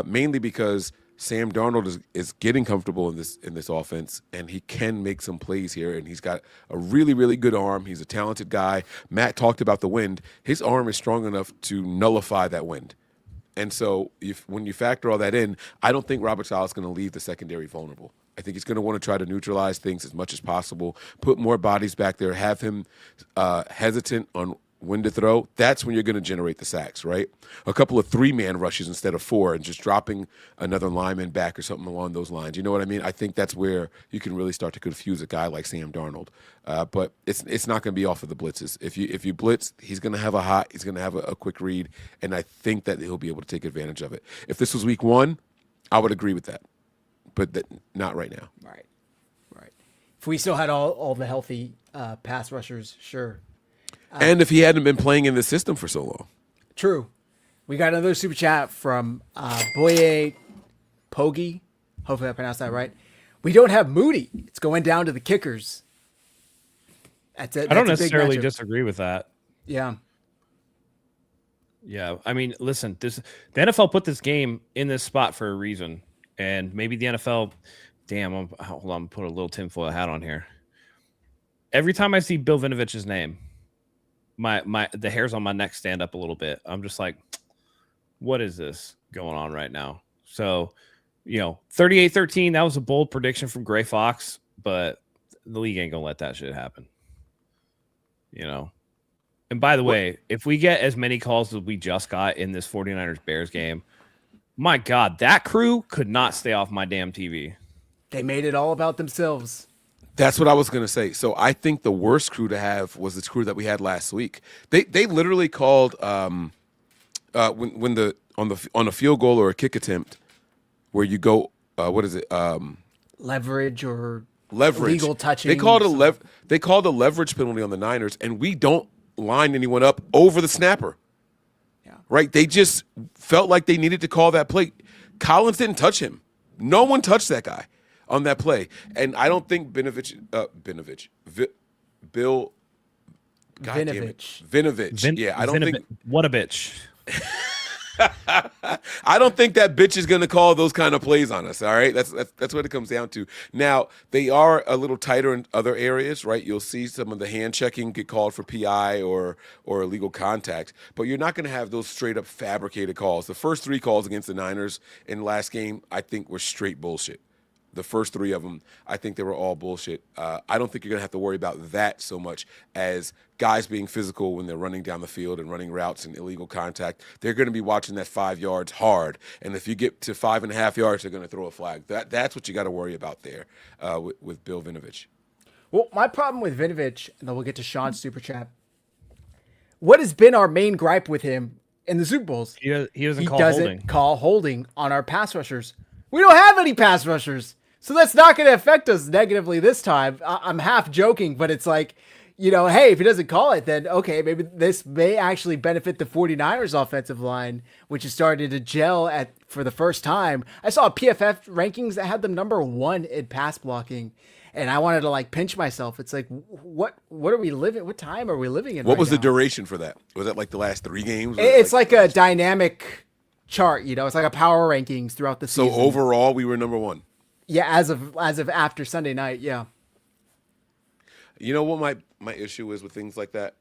mainly because Sam Darnold is getting comfortable in this offense, and he can make some plays here, and he's got a really, really good arm. He's a talented guy. Matt talked about the wind. His arm is strong enough to nullify that wind. And so when you factor all that in, I don't think Robert Saleh is going to leave the secondary vulnerable. I think he's going to want to try to neutralize things as much as possible, put more bodies back there, have him hesitant on when to throw. That's when you're going to generate the sacks, right? A couple of 3-man rushes instead of 4 and just dropping another lineman back or something along those lines. You know what I mean? I think that's where you can really start to confuse a guy like Sam Darnold. But it's not going to be off of the blitzes. If you blitz, he's going to have he's going to have a quick read, and I think that he'll be able to take advantage of it. If this was week 1, I would agree with that. But not right now. Right. If we still had all the healthy pass rushers, sure. And if he hadn't been playing in the system for so long. True. We got another super chat from Boye Pogi. Hopefully I pronounced that right. We don't have Moody. It's going down to the kickers. That's it. I don't necessarily disagree with that. Yeah. Yeah. I mean, listen, the NFL put this game in this spot for a reason. And maybe the NFL, hold on, put a little tinfoil hat on here. Every time I see Bill Vinovich's name, the hairs on my neck stand up a little bit. I'm just like, what is this going on right now? So, 38-13, that was a bold prediction from Gray Fox, but the league ain't going to let that shit happen. And by the way, if we get as many calls as we just got in this 49ers-Bears game, my God, that crew could not stay off my damn TV. They made it all about themselves. That's what I was going to say. So I think the worst crew to have was the crew that we had last week. They literally called when on a field goal or a kick attempt where you go leverage or legal touching. They called a leverage penalty on the Niners, and we don't line anyone up over the snapper. Yeah. Right? They just felt like they needed to call that play. Collins didn't touch him. No one touched that guy on that play. And I don't think Bill Vinovich. What a bitch. I don't think that bitch is going to call those kind of plays on us. All right, that's what it comes down to. Now they are a little tighter in other areas, right? You'll see some of the hand checking get called for PI or illegal contact, but you're not going to have those straight up fabricated calls. The first 3 calls against the Niners in the last game, I think, were straight bullshit. The first 3 of them, I think they were all bullshit. I don't think you're going to have to worry about that so much as guys being physical when they're running down the field and running routes and illegal contact. They're going to be watching that 5 yards hard. And if you get to 5.5 yards, they're going to throw a flag. That's what you got to worry about there with Bill Vinovich. Well, my problem with Vinovich, and then we'll get to Sean's super chat. What has been our main gripe with him in the Super Bowls? He doesn't call holding on our pass rushers. We don't have any pass rushers. So that's not going to affect us negatively this time. I'm half joking, but it's like, hey, if he doesn't call it, then okay, maybe this may actually benefit the 49ers offensive line, which is starting to gel for the first time. I saw PFF rankings that had them number 1 in pass blocking, and I wanted to pinch myself. It's like, what are we living? What time are we living in? What was the duration for that? Was that like the last 3 games? It's like a dynamic chart. It's like a power rankings throughout the season. So overall, we were number 1. Yeah, as of after Sunday night, yeah. You know what my issue is with things like that?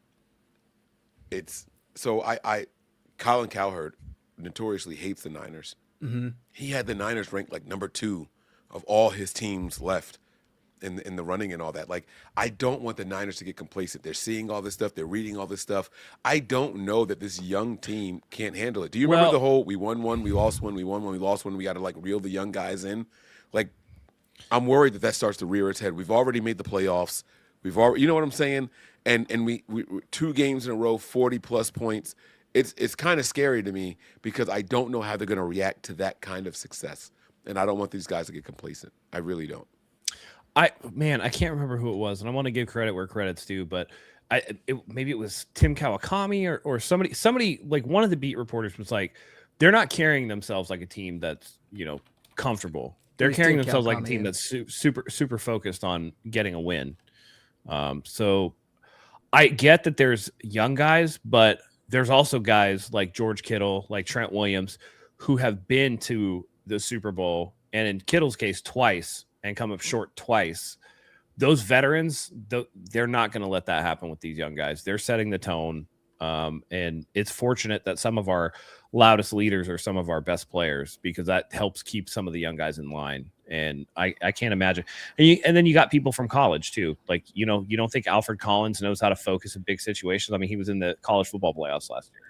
It's so Colin Cowherd notoriously hates the Niners. Mm-hmm. He had the Niners ranked like number 2 of all his teams left in the running and all that. Like, I don't want the Niners to get complacent. They're seeing all this stuff. They're reading all this stuff. I don't know that this young team can't handle it. Do you remember the whole we won one, we lost one, we won one, we lost one, we got to reel the young guys in? Like, I'm worried that starts to rear its head. We've already made the playoffs. We've already, you know what I'm saying? And we 2 games in a row, 40+ points. It's kind of scary to me because I don't know how they're going to react to that kind of success. And I don't want these guys to get complacent. I really don't. I can't remember who it was, and I want to give credit where credit's due, but maybe it was Tim Kawakami or somebody like one of the beat reporters was like, they're not carrying themselves like a team that's comfortable. They're carrying themselves like a team that's super focused on getting a win. So I get that there's young guys, but there's also guys like George Kittle, like Trent Williams, who have been to the Super Bowl, and in Kittle's case, twice, and come up short twice. Those veterans, they're not going to let that happen with these young guys. They're setting the tone. And it's fortunate that some of our loudest leaders are some of our best players, because that helps keep some of the young guys in line. And I can't imagine. And then you got people from college too. Like, you don't think Alfred Collins knows how to focus in big situations. I mean, he was in the college football playoffs last year.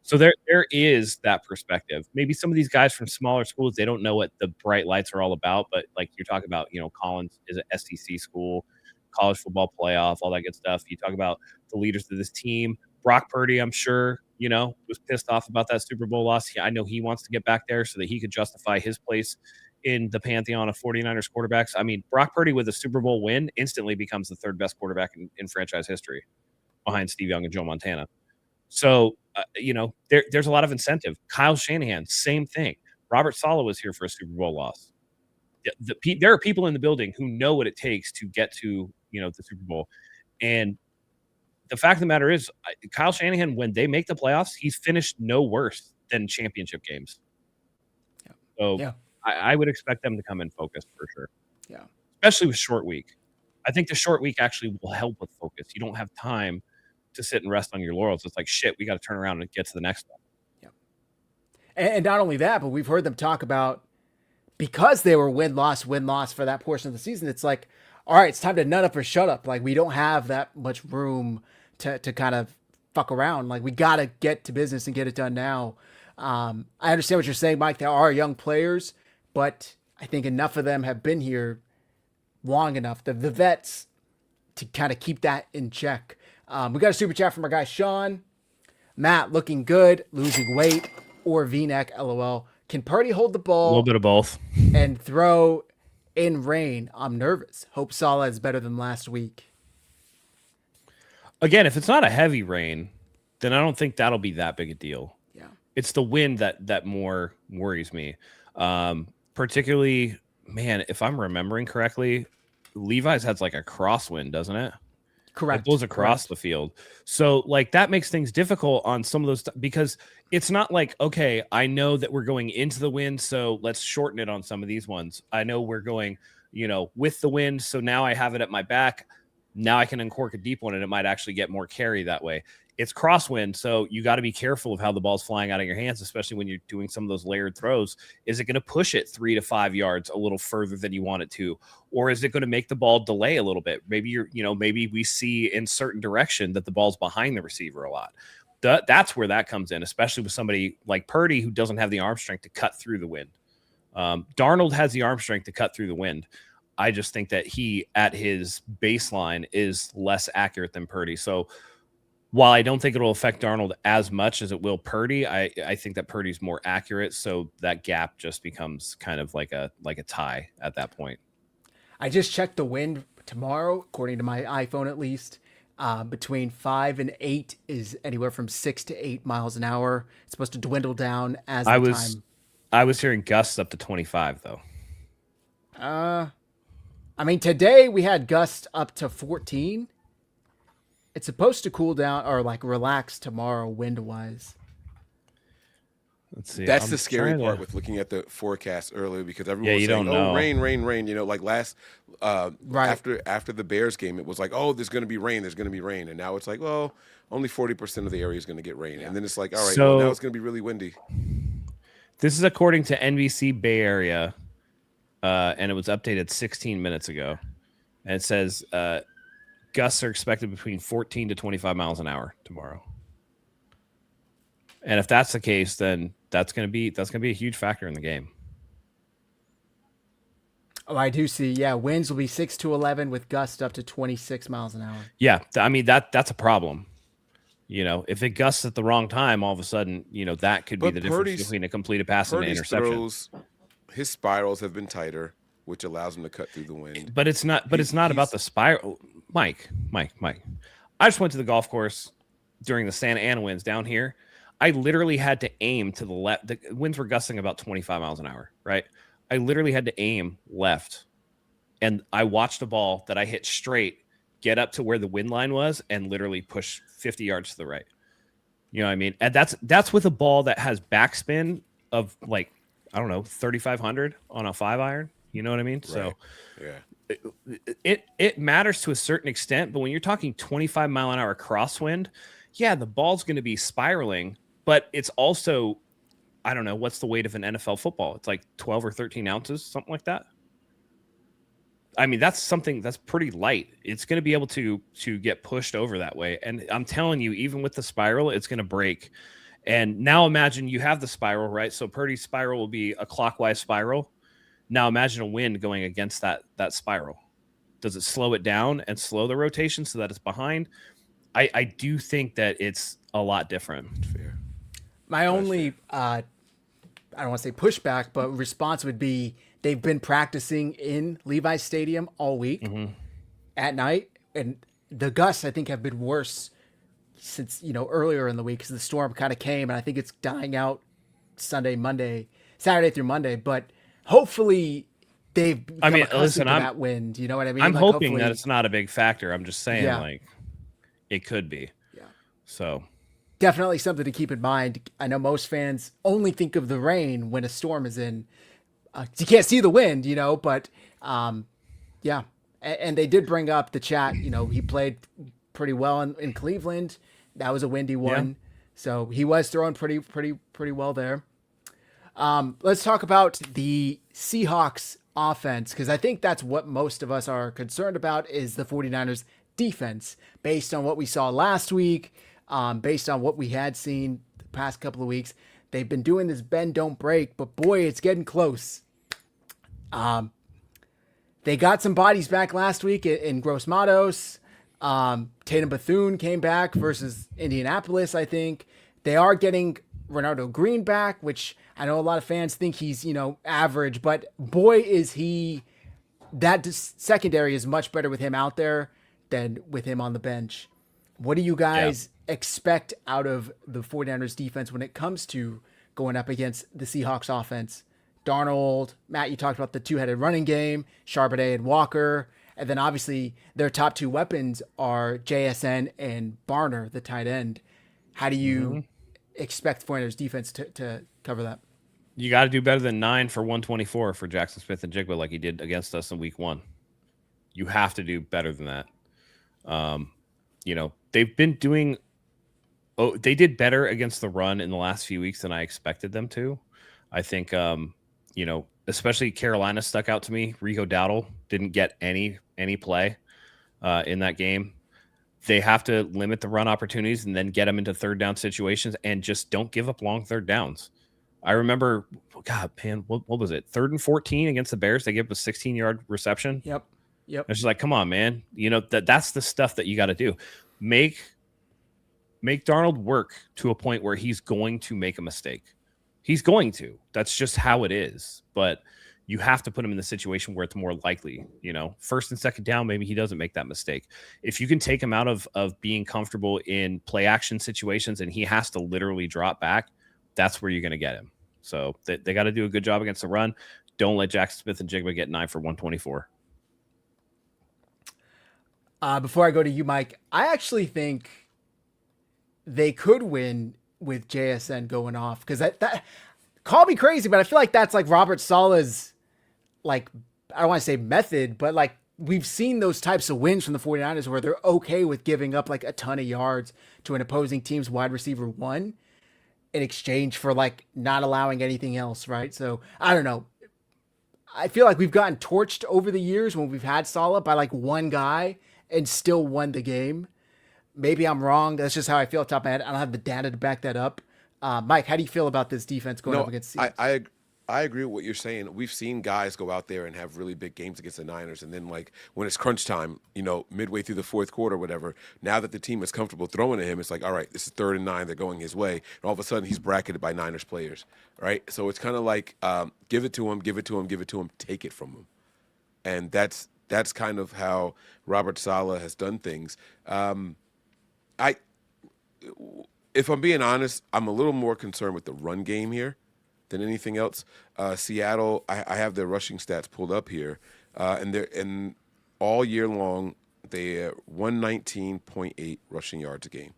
So there is that perspective. Maybe some of these guys from smaller schools, they don't know what the bright lights are all about. But like you're talking about, Collins is an SEC school, college football playoff, all that good stuff. You talk about the leaders of this team. Brock Purdy, I'm sure, was pissed off about that Super Bowl loss. I know he wants to get back there so that he could justify his place in the pantheon of 49ers quarterbacks. I mean, Brock Purdy with a Super Bowl win instantly becomes the 3rd best quarterback in franchise history, behind Steve Young and Joe Montana. So, there's a lot of incentive. Kyle Shanahan, same thing. Robert Saleh was here for a Super Bowl loss. There are people in the building who know what it takes to get to, the Super Bowl. And the fact of the matter is, Kyle Shanahan, when they make the playoffs, he's finished no worse than championship games. Yeah. So yeah. I would expect them to come in focused for sure. Yeah. Especially with short week. I think the short week actually will help with focus. You don't have time to sit and rest on your laurels. It's like, shit, we got to turn around and get to the next one. Yeah. And not only that, but we've heard them talk about, because they were win-loss for that portion of the season, it's like, all right, it's time to nut up or shut up. Like, we don't have that much room to kind of fuck around. Like, we got to get to business and get it done now. I understand what you're saying, Mike. There are young players, but I think enough of them have been here long enough, the vets, to kind of keep that in check. We got a super chat from our guy, Sean. Matt, looking good, losing weight, or V-neck, LOL. Can Purdy hold the ball? A little bit of both. And throw in rain? I'm nervous. Hope Saleh is better than last week. Again, if it's not a heavy rain, then I don't think that'll be that big a deal. Yeah. It's the wind that more worries me. Particularly, man, if I'm remembering correctly, Levi's has like a crosswind, doesn't it? Correct. It blows across the field. So like that makes things difficult on some of those because it's not like, okay, I know that we're going into the wind, so let's shorten it on some of these ones. I know we're going, with the wind, so now I have it at my back. Now I can uncork a deep one and it might actually get more carry that way. It's crosswind, so you got to be careful of how the ball's flying out of your hands, especially when you're doing some of those layered throws. Is it going to push it 3 to 5 yards a little further than you want it to, or is it going to make the ball delay a little bit? Maybe maybe we see in certain direction that the ball's behind the receiver a lot. That's where that comes in, especially with somebody like Purdy who doesn't have the arm strength to cut through the wind. Darnold has the arm strength to cut through the wind. I just think that he, at his baseline, is less accurate than Purdy. So while I don't think it'll affect Darnold as much as it will Purdy, I think that Purdy's more accurate. So that gap just becomes kind of like a tie at that point. I just checked the wind tomorrow, according to my iPhone at least. Between 5 and 8 is anywhere from 6 to 8 miles an hour. It's supposed to dwindle down as time. I was hearing gusts up to 25 though. I mean, today we had gusts up to 14. It's supposed to cool down or like relax tomorrow wind-wise. Let's see. That's the scary part with looking at the forecast earlier because everyone was saying, know. Rain. Like last after the Bears game, it was like, oh, there's going to be rain. And now it's like, well, only 40% of the area is going to get rain. And then it's like, all right, well, now it's going to be really windy. This is according to NBC Bay Area, and it was updated 16 minutes ago. And it says gusts are expected between 14 to 25 miles an hour tomorrow. And if that's the case, then that's going to be a huge factor in the game. Oh, I do see. Yeah, winds will be 6 to 11 with gusts up to 26 miles an hour. Yeah, I mean that's a problem. If it gusts at the wrong time, all of a sudden, that could be the difference between a completed pass and an interception. His spirals have been tighter, which allows him to cut through the wind. But it's not. But it's not about the spiral. Mike. I just went to the golf course during the Santa Ana winds down here. I literally had to aim to the left. The winds were gusting about 25 miles an hour, right? I literally had to aim left. And I watched a ball that I hit straight get up to where the wind line was and literally push 50 yards to the right. You know what I mean? And that's with a ball that has backspin of like, I don't know, 3,500 on a 5-iron. You know what I mean? Right. So yeah, it matters to a certain extent, but when you're talking 25 mile an hour crosswind, yeah, the ball's going to be spiraling, but it's also, I don't know, what's the weight of an NFL football? It's like 12 or 13 ounces, something like that. I mean, that's something that's pretty light. It's going to be able to get pushed over that way. And I'm telling you, even with the spiral, it's going to break. And now imagine you have the spiral, right? So Purdy's spiral will be a clockwise spiral. Now imagine a wind going against that spiral. Does it slow it down and slow the rotation so that it's behind? I do think that it's a lot different. fair. My only, I don't want to say pushback, but response would be they've been practicing in Levi's Stadium all week at night. And the gusts, I think, have been worse since, earlier in the week because the storm kind of came. And I think it's dying out Saturday through Monday. But hopefully they've become accustomed to that wind. You know what I mean? I'm hoping that it's not a big factor. I'm just saying, it could be. Yeah. So definitely something to keep in mind. I know most fans only think of the rain when a storm is in. You can't see the wind, but yeah. And they did bring up the chat. He played pretty well in Cleveland. That was a windy one. Yeah. So he was throwing pretty well there. Let's talk about the Seahawks offense, because I think that's what most of us are concerned about is the 49ers defense based on what we saw last week, based on what we had seen the past couple of weeks. They've been doing this bend, don't break, but boy, it's getting close. They got some bodies back last week in Gross Matos. Tatum Bethune came back versus Indianapolis, I think. They are getting Renardo Green back, which I know a lot of fans think he's, average, but boy, is he, that secondary is much better with him out there than with him on the bench. What do you guys expect out of the 49ers defense when it comes to going up against the Seahawks offense? Darnold, Matt, you talked about the two-headed running game, Charbonnet and Walker, And then obviously their top two weapons are JSN and Barner, the tight end. How do you expect 49ers defense to cover that? You got to do better than 9 for 124 for Jackson Smith and Jigba like he did against us in week 1. You have to do better than that. They've been doing they did better against the run in the last few weeks than I expected them to. I think, especially Carolina stuck out to me. Rico Dowdle didn't get any play in that game. They have to limit the run opportunities and then get them into third down situations and just don't give up long third downs. I remember, God, man, what was it? 3rd and 14 against the Bears. They gave up a 16-yard reception. Yep. It's just like, come on, man. That's the stuff that you got to do. Make Darnold work to a point where he's going to make a mistake. He's going to. That's just how it is. But you have to put him in the situation where it's more likely. First and second down, maybe he doesn't make that mistake. If you can take him out of being comfortable in play action situations and he has to literally drop back, that's where you're going to get him. So they got to do a good job against the run. Don't let Jackson Smith and Jigba get 9 for 124. Before I go to you, Mike, I actually think they could win with JSN going off, because that call me crazy, but I feel like that's like Robert Saleh's, like, I don't want to say method, but like we've seen those types of wins from the 49ers where they're okay with giving up like a ton of yards to an opposing team's wide receiver 1 in exchange for like not allowing anything else, right? So I don't know. I feel like we've gotten torched over the years when we've had Saleh by like one guy and still won the game. Maybe I'm wrong. That's just how I feel off the top of my head. I don't have the data to back that up. Mike, how do you feel about this defense going up against the Seahawks? I agree with what you're saying. We've seen guys go out there and have really big games against the Niners, and then like when it's crunch time, midway through the fourth quarter or whatever, now that the team is comfortable throwing at him, it's like, all right, this is 3rd and 9, they're going his way, and all of a sudden he's bracketed by Niners players, right? So it's kind of like give it to him, take it from him, and that's kind of how Robert Saleh has done things. If I'm being honest, I'm a little more concerned with the run game here than anything else. Seattle, I have their rushing stats pulled up here, and all year long they 119.8 rushing yards a game,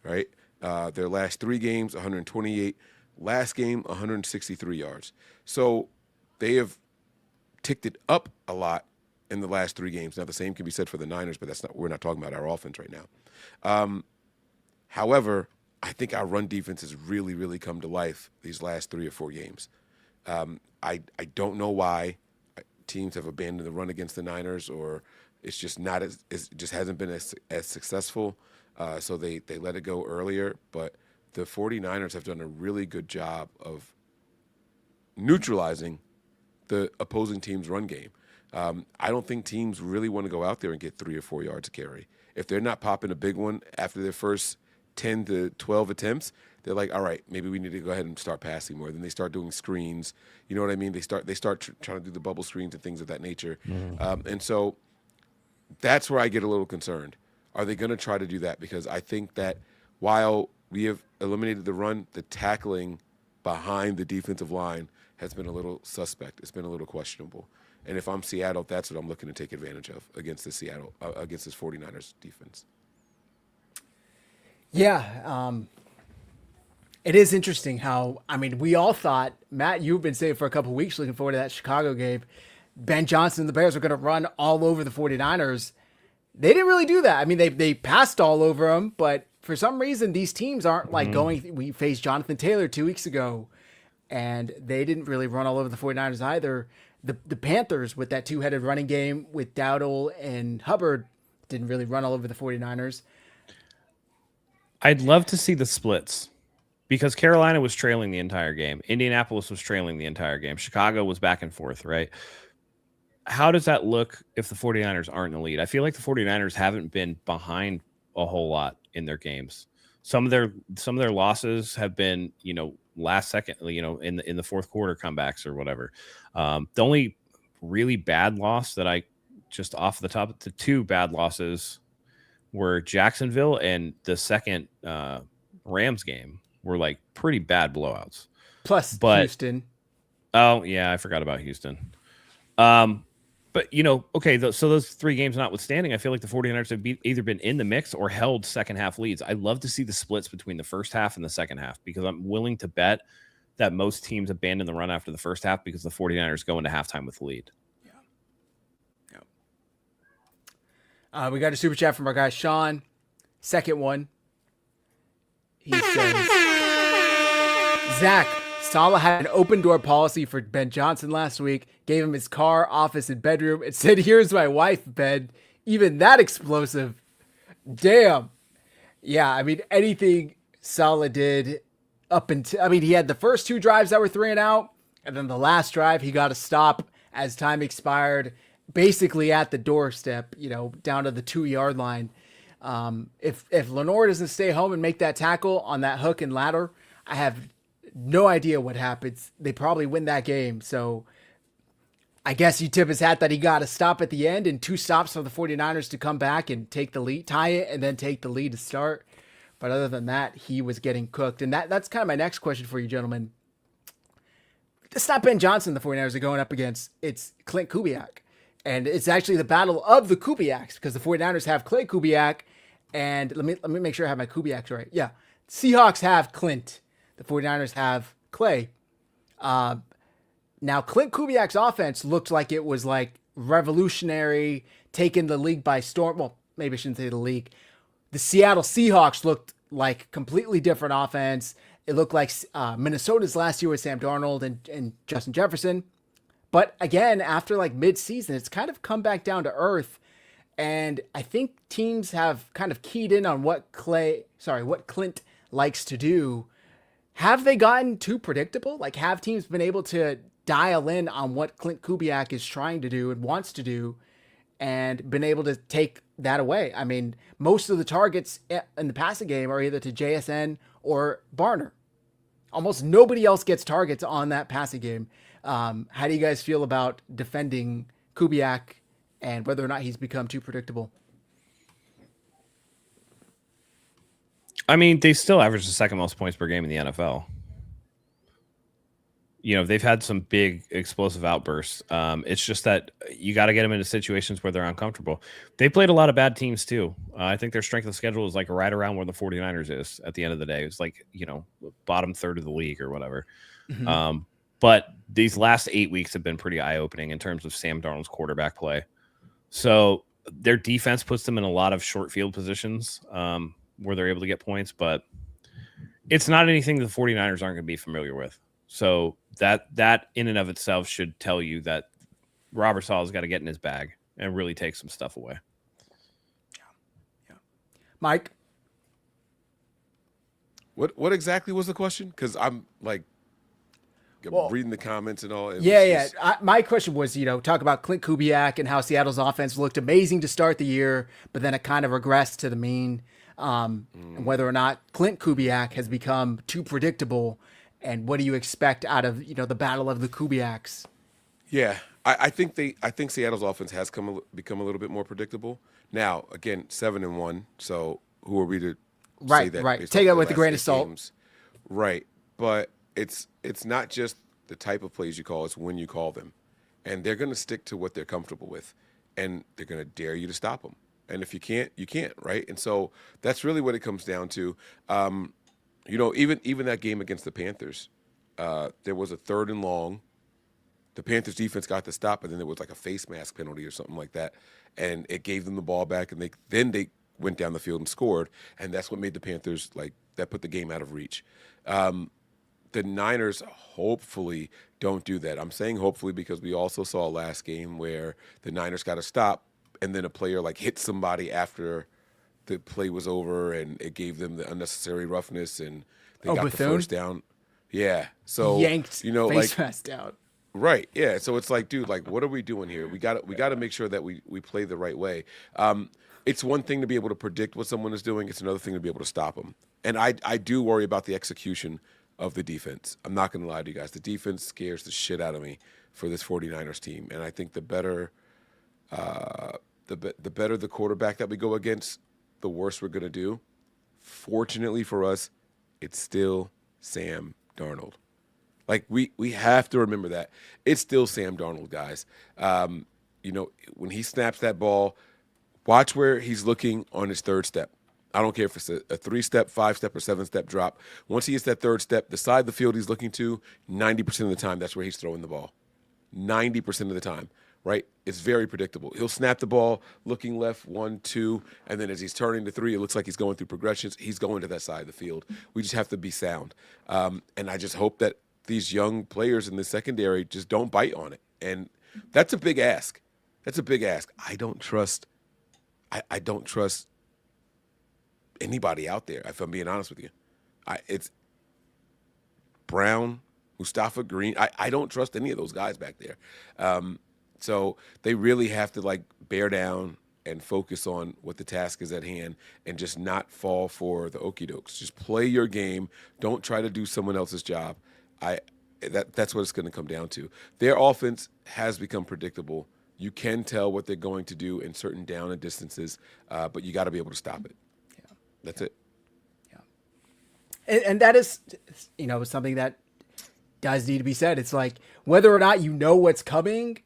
right? Their last 3 games, 128. Last game, 163 yards. So they have ticked it up a lot in the last 3 games. Now the same can be said for the Niners, but we're not talking about our offense right now. However, I think our run defense has really, really come to life these last 3 or 4 games. I don't know why teams have abandoned the run against the Niners, or it's just not it just hasn't been as successful. So they let it go earlier. But the 49ers have done a really good job of neutralizing the opposing team's run game. I don't think teams really want to go out there and get 3 or 4 yards a carry. If they're not popping a big one after their first 10 to 12 attempts, they're like, all right, maybe we need to go ahead and start passing more. Then they start doing screens. You know what I mean? They start trying to do the bubble screens and things of that nature. And so that's where I get a little concerned. Are they going to try to do that? Because I think that while we have eliminated the run, the tackling behind the defensive line has been a little suspect. It's been a little questionable. And if I'm Seattle, that's what I'm looking to take advantage of against this 49ers defense. Yeah, it is interesting how, we all thought, Matt, you've been saying for a couple of weeks, looking forward to that Chicago game, Ben Johnson and the Bears were going to run all over the 49ers. They didn't really do that. They passed all over them, but for some reason, these teams aren't like going. We faced Jonathan Taylor 2 weeks ago, and they didn't really run all over the 49ers either. The Panthers, with that 2-headed running game with Dowdle and Hubbard, didn't really run all over the 49ers. I'd love to see the splits, because Carolina was trailing the entire game. Indianapolis was trailing the entire game. Chicago was back and forth, right? How does that look if the 49ers aren't in the lead? I feel like the 49ers haven't been behind a whole lot in their games. Some of their losses have been, last second, in the fourth quarter comebacks or whatever. The only really bad loss that I just off the top, the 2 bad losses were Jacksonville, and the second Rams game were like pretty bad blowouts. But Houston. Oh yeah, I forgot about Houston. But, okay, so those 3 games notwithstanding, I feel like the 49ers have either been in the mix or held second half leads. I love to see the splits between the first half and the second half because I'm willing to bet that most teams abandon the run after the first half because the 49ers go into halftime with the lead. Yeah. We got a super chat from our guy, Sean. Second one. He says, Zach, Saleh had an open door policy for Ben Johnson last week, gave him his car, office, and bedroom, and said, here's my wife, Ben. Even that explosive. Damn. Yeah, I mean, anything Saleh did up until, he had the first 2 drives that were 3 and out, and then the last drive, he got a stop as time expired, basically at the doorstep, down to the 2-yard line. If Lenore doesn't stay home and make that tackle on that hook and ladder, I have no idea what happens. They probably win that game. So I guess you tip his hat that he got a stop at the end and 2 stops for the 49ers to come back and take the lead, tie it, and then take the lead to start. But other than that, he was getting cooked. And that's kind of my next question for you, gentlemen. It's not Ben Johnson the 49ers are going up against. It's Clint Kubiak. And it's actually the battle of the Kubiaks because the 49ers have Clay Kubiak. And let me make sure I have my Kubiaks right. Yeah. Seahawks have Clint. The 49ers have Clay. Now, Clint Kubiak's offense looked like it was like revolutionary, taking the league by storm. Well, maybe I shouldn't say the league. The Seattle Seahawks looked like completely different offense. It looked like Minnesota's last year with Sam Darnold and Justin Jefferson. But again, after like mid-season, it's kind of come back down to earth. And I think teams have kind of keyed in on what Clint likes to do. Have they gotten too predictable? Like, have teams been able to dial in on what Clint Kubiak is trying to do and wants to do and been able to take that away? I mean, most of the targets in the passing game are either to JSN or Barner. Almost nobody else gets targets on that passing game. How do you guys feel about defending Kubiak and whether or not he's become too predictable? I mean, they still average the second most points per game in the NFL. They've had some big explosive outbursts. It's just that you got to get them into situations where they're uncomfortable. They played a lot of bad teams too. I think their strength of schedule is like right around where the 49ers is at the end of the day. It's like, bottom third of the league or whatever. Mm-hmm. But these last 8 weeks have been pretty eye-opening in terms of Sam Darnold's quarterback play. So their defense puts them in a lot of short field positions where they're able to get points, but it's not anything the 49ers aren't going to be familiar with. So that in and of itself should tell you that Robert Saleh's got to get in his bag and really take some stuff away. Yeah. Mike? What exactly was the question? Because I'm like reading the comments and all. My question was, talk about Clint Kubiak and how Seattle's offense looked amazing to start the year, but then it kind of regressed to the mean. And whether or not Clint Kubiak has become too predictable, and what do you expect out of the battle of the Kubiaks? Yeah, I think Seattle's offense has become a little bit more predictable. Now, again, 7-1. So who are we to say that? Right. Take that with a grain of salt. Games? Right, but it's not just the type of plays you call; it's when you call them, and they're going to stick to what they're comfortable with, and they're going to dare you to stop them. And if you can't, you can't, right? And so that's really what it comes down to. Even that game against the Panthers, there was a 3rd and long. The Panthers defense got the stop, and then there was like a face mask penalty or something like that, and it gave them the ball back, and they went down the field and scored, and that's what made the Panthers that put the game out of reach. The Niners hopefully don't do that. I'm saying hopefully because we also saw last game where the Niners got a stop, and then a player hit somebody after the play was over, and it gave them the unnecessary roughness, and they got Bethune? the first down. Yeah, so yanked face mask out. Right. Yeah. So it's like, dude, what are we doing here? We got to make sure that we play the right way. It's one thing to be able to predict what someone is doing. It's another thing to be able to stop them. And I do worry about the execution of the defense. I'm not going to lie to you guys. The defense scares the shit out of me for this 49ers team. And I think the better the quarterback that we go against, the worse we're going to do. Fortunately for us, it's still Sam Darnold. We have to remember that. It's still Sam Darnold, guys. when he snaps that ball, watch where he's looking on his third step. I don't care if it's a 3-step, 5-step, or 7-step drop. Once he hits that third step, the side of the field he's looking to, 90% of the time, that's where he's throwing the ball. 90% of the time, right? It's very predictable. He'll snap the ball, looking left, 1, 2, and then as he's turning to 3, it looks like he's going through progressions. He's going to that side of the field. We just have to be sound. And I just hope that these young players in the secondary just don't bite on it. And that's a big ask. That's a big ask. I don't trust anybody out there, if I'm being honest with you. It's Brown, Mustafa Green. I don't trust any of those guys back there. So they really have to bear down and focus on what the task is at hand and just not fall for the okie dokes. Just play your game. Don't try to do someone else's job. That's what it's going to come down to. Their offense has become predictable. You can tell what they're going to do in certain down and distances, but you got to be able to stop it. That's it. Yeah. And that is, something that does need to be said. It's like whether or not you know what's coming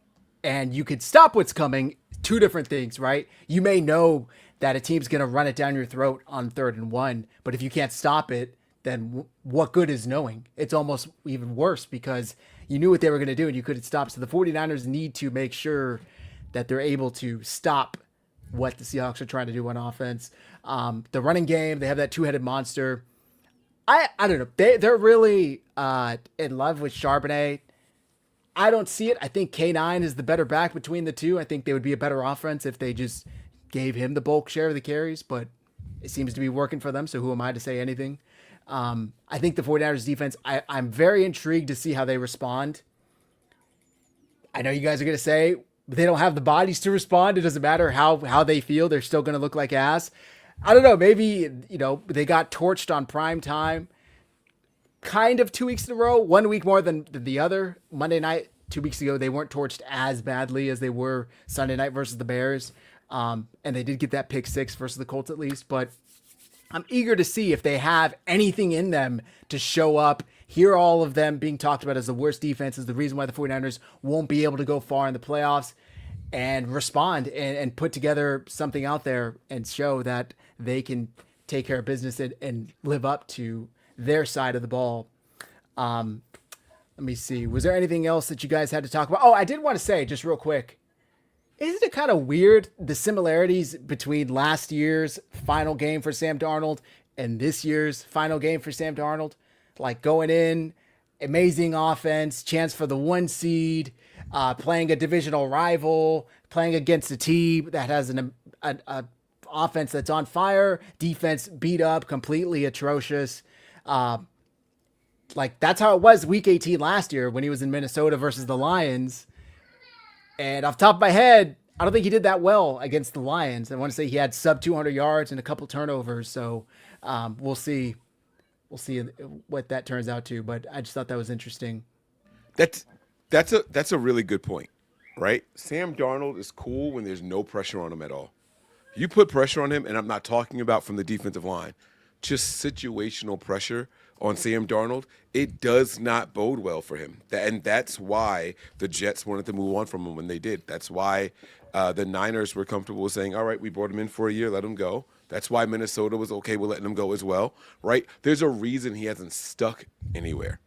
and you could stop what's coming, two different things, right? You may know that a team's going to run it down your throat on 3rd and 1, but if you can't stop it, then what good is knowing? It's almost even worse because you knew what they were going to do and you couldn't stop. So the 49ers need to make sure that they're able to stop what the Seahawks are trying to do on offense. The running game, they have that two-headed monster. I don't know. They're really in love with Charbonnet. I don't see it. I think K9 is the better back between the two. I think they would be a better offense if they just gave him the bulk share of the carries, but it seems to be working for them, so who am I to say anything? I think the 49ers defense, I'm very intrigued to see how they respond. I know you guys are going to say they don't have the bodies to respond. It doesn't matter how they feel. They're still going to look like ass. I don't know. Maybe, they got torched on prime time kind of 2 weeks in a row, 1 week more than the other. Monday night, 2 weeks ago, they weren't torched as badly as they were Sunday night versus the Bears. And they did get that pick 6 versus the Colts at least, but I'm eager to see if they have anything in them to show up. Hear all of them being talked about as the worst defenses, the reason why the 49ers won't be able to go far in the playoffs, and respond and put together something out there and show that they can take care of business and live up to their side of the ball. Let me see. Was there anything else that you guys had to talk about? Oh, I did want to say just real quick. Isn't it kind of weird, the similarities between last year's final game for Sam Darnold and this year's final game for Sam Darnold? Like going in, amazing offense, chance for the 1 seed, playing a divisional rival, playing against a team that has an offense that's on fire, defense beat up, completely atrocious. That's how it was week 18 last year when he was in Minnesota versus the Lions. And off the top of my head, I don't think he did that well against the Lions. I want to say he had sub 200 yards and a couple turnovers. So we'll see. We'll see what that turns out to. But I just thought that was interesting. That's a really good point, right? Sam Darnold is cool when there's no pressure on him at all. You put pressure on him, and I'm not talking about from the defensive line, just situational pressure on Sam Darnold, it does not bode well for him. And that's why the Jets wanted to move on from him when they did. That's why the Niners were comfortable with saying, all right, we brought him in for a year, let him go. That's why Minnesota was okay with letting him go as well, right? There's a reason he hasn't stuck anywhere.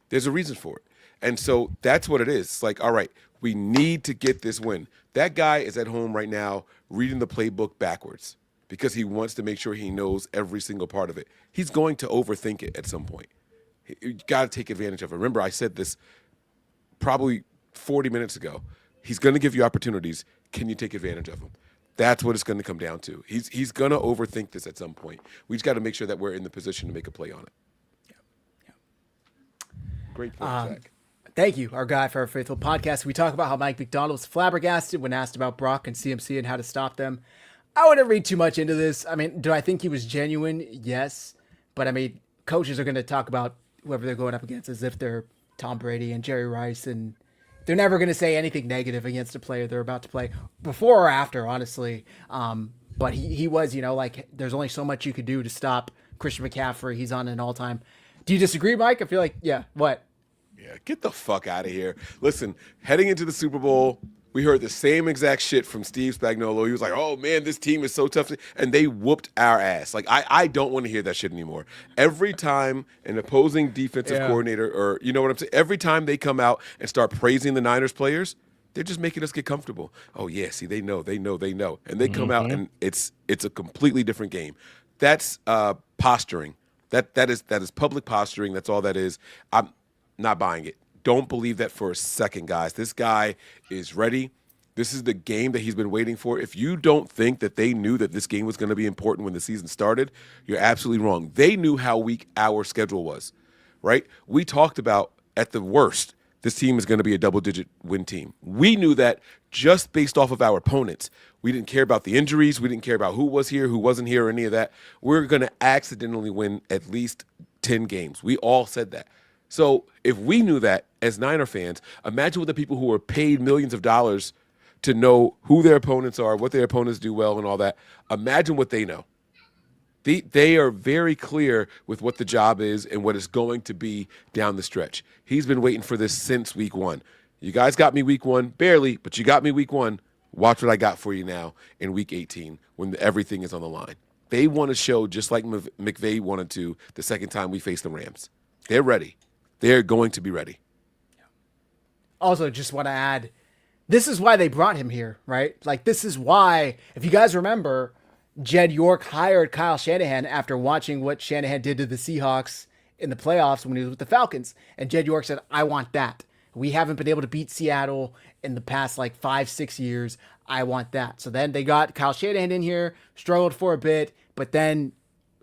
There's a reason for it. And so that's what it is. It's like, all right, we need to get this win. That guy is at home right now reading the playbook backwards because he wants to make sure he knows every single part of it. He's going to overthink it at some point. You got to take advantage of it. Remember, I said this probably 40 minutes ago. He's going to give you opportunities. Can you take advantage of them? That's what it's going to come down to. He's going to overthink this at some point. We just got to make sure that we're in the position to make a play on it. Yeah. Great point, Zach. Thank you, our guy for our faithful podcast. We talk about how Mike McDonald was flabbergasted when asked about Brock and CMC and how to stop them. I wouldn't read too much into this. I mean, do I think he was genuine? Yes. But, I mean, coaches are going to talk about whoever they're going up against as if they're Tom Brady and Jerry Rice, and they're never going to say anything negative against a player they're about to play, before or after, honestly. But he was, there's only so much you could do to stop Christian McCaffrey. He's on an all-time. Do you disagree, Mike? I feel like, yeah, what? Yeah, get the fuck out of here. Listen, heading into the Super Bowl, We heard the same exact shit from Steve Spagnuolo. He was like, "Oh man, this team is so tough," and they whooped our ass. Like I don't want to hear that shit anymore. Every time an opposing defensive coordinator, or you know what I'm saying, every time they come out and start praising the Niners players, they're just making us get comfortable. Oh yeah, see, they know, and they come out and it's a completely different game. That's posturing. That is public posturing. That's all that is. I'm not buying it. Don't believe that for a second, guys. This guy is ready. This is the game that he's been waiting for. If you don't think that they knew that this game was going to be important when the season started, you're absolutely wrong. They knew how weak our schedule was, right? We talked about, at the worst, this team is going to be a double-digit win team. We knew that just based off of our opponents. We didn't care about the injuries. We didn't care about who was here, who wasn't here, or any of that. We're going to accidentally win at least 10 games. We all said that. So if we knew that as Niner fans, imagine what the people who are paid millions of dollars to know who their opponents are, what their opponents do well and all that. Imagine what they know. They are very clear with what the job is and what it's going to be down the stretch. He's been waiting for this since week one. You guys got me week one, barely, but you got me week one. Watch what I got for you now in week 18 when everything is on the line. They want to show just like McVay wanted to the second time we faced the Rams. They're ready. They're going to be ready. Also, just want to add, this is why they brought him here, right? Like, this is why, if you guys remember, Jed York hired Kyle Shanahan after watching what Shanahan did to the Seahawks in the playoffs when he was with the Falcons. And Jed York said, I want that. We haven't been able to beat Seattle in the past, 5-6 years. I want that. So then they got Kyle Shanahan in here, struggled for a bit, but then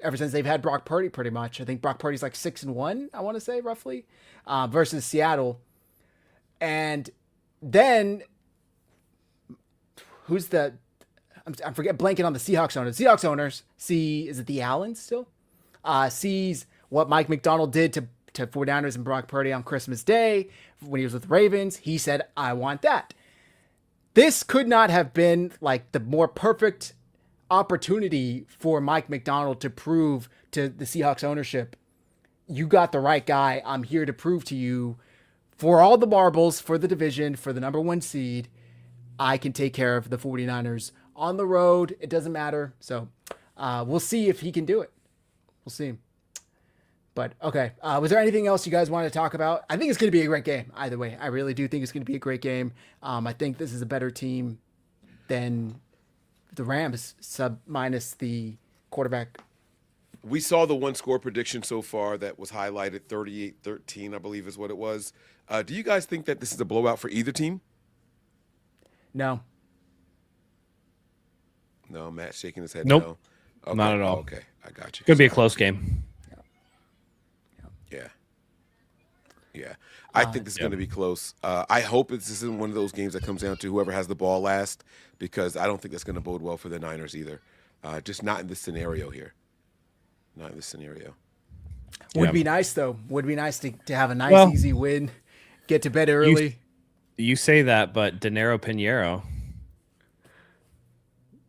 ever since they've had Brock Purdy, pretty much. I think Brock Purdy's 6-1, I want to say, roughly, versus Seattle. And then, who's the, I'm blanking on the Seahawks owners. Seahawks owners see, is it the Allens still? Sees what Mike McDonald did to 49ers and Brock Purdy on Christmas Day when he was with the Ravens. He said, I want that. This could not have been the more perfect opportunity for Mike McDonald to prove to the Seahawks ownership, you got the right guy. I'm here to prove to you, for all the marbles, for the division, for the number one seed, I can take care of the 49ers on the road. It doesn't matter. So we'll see if he can do it. We'll see. But okay, was there anything else you guys wanted to talk about? I think it's going to be a great game either way. I really do think it's going to be a great game. I think this is a better team than the Rams, minus the quarterback. We saw the one score prediction so far that was highlighted, 38-13, I believe is what it was. Do you guys think that this is a blowout for either team? No. No, Matt's shaking his head. Nope. No. Okay. Not at all. Okay, I got you. Could be a close game. Yeah. I think this is going to be close. I hope this isn't one of those games that comes down to whoever has the ball last, because I don't think that's going to bode well for the Niners either. Just not in this scenario here. Not in this scenario. Would be nice, though. Would be nice to have a nice, easy win, get to bed early. You say that, but Dinero Pinheiro,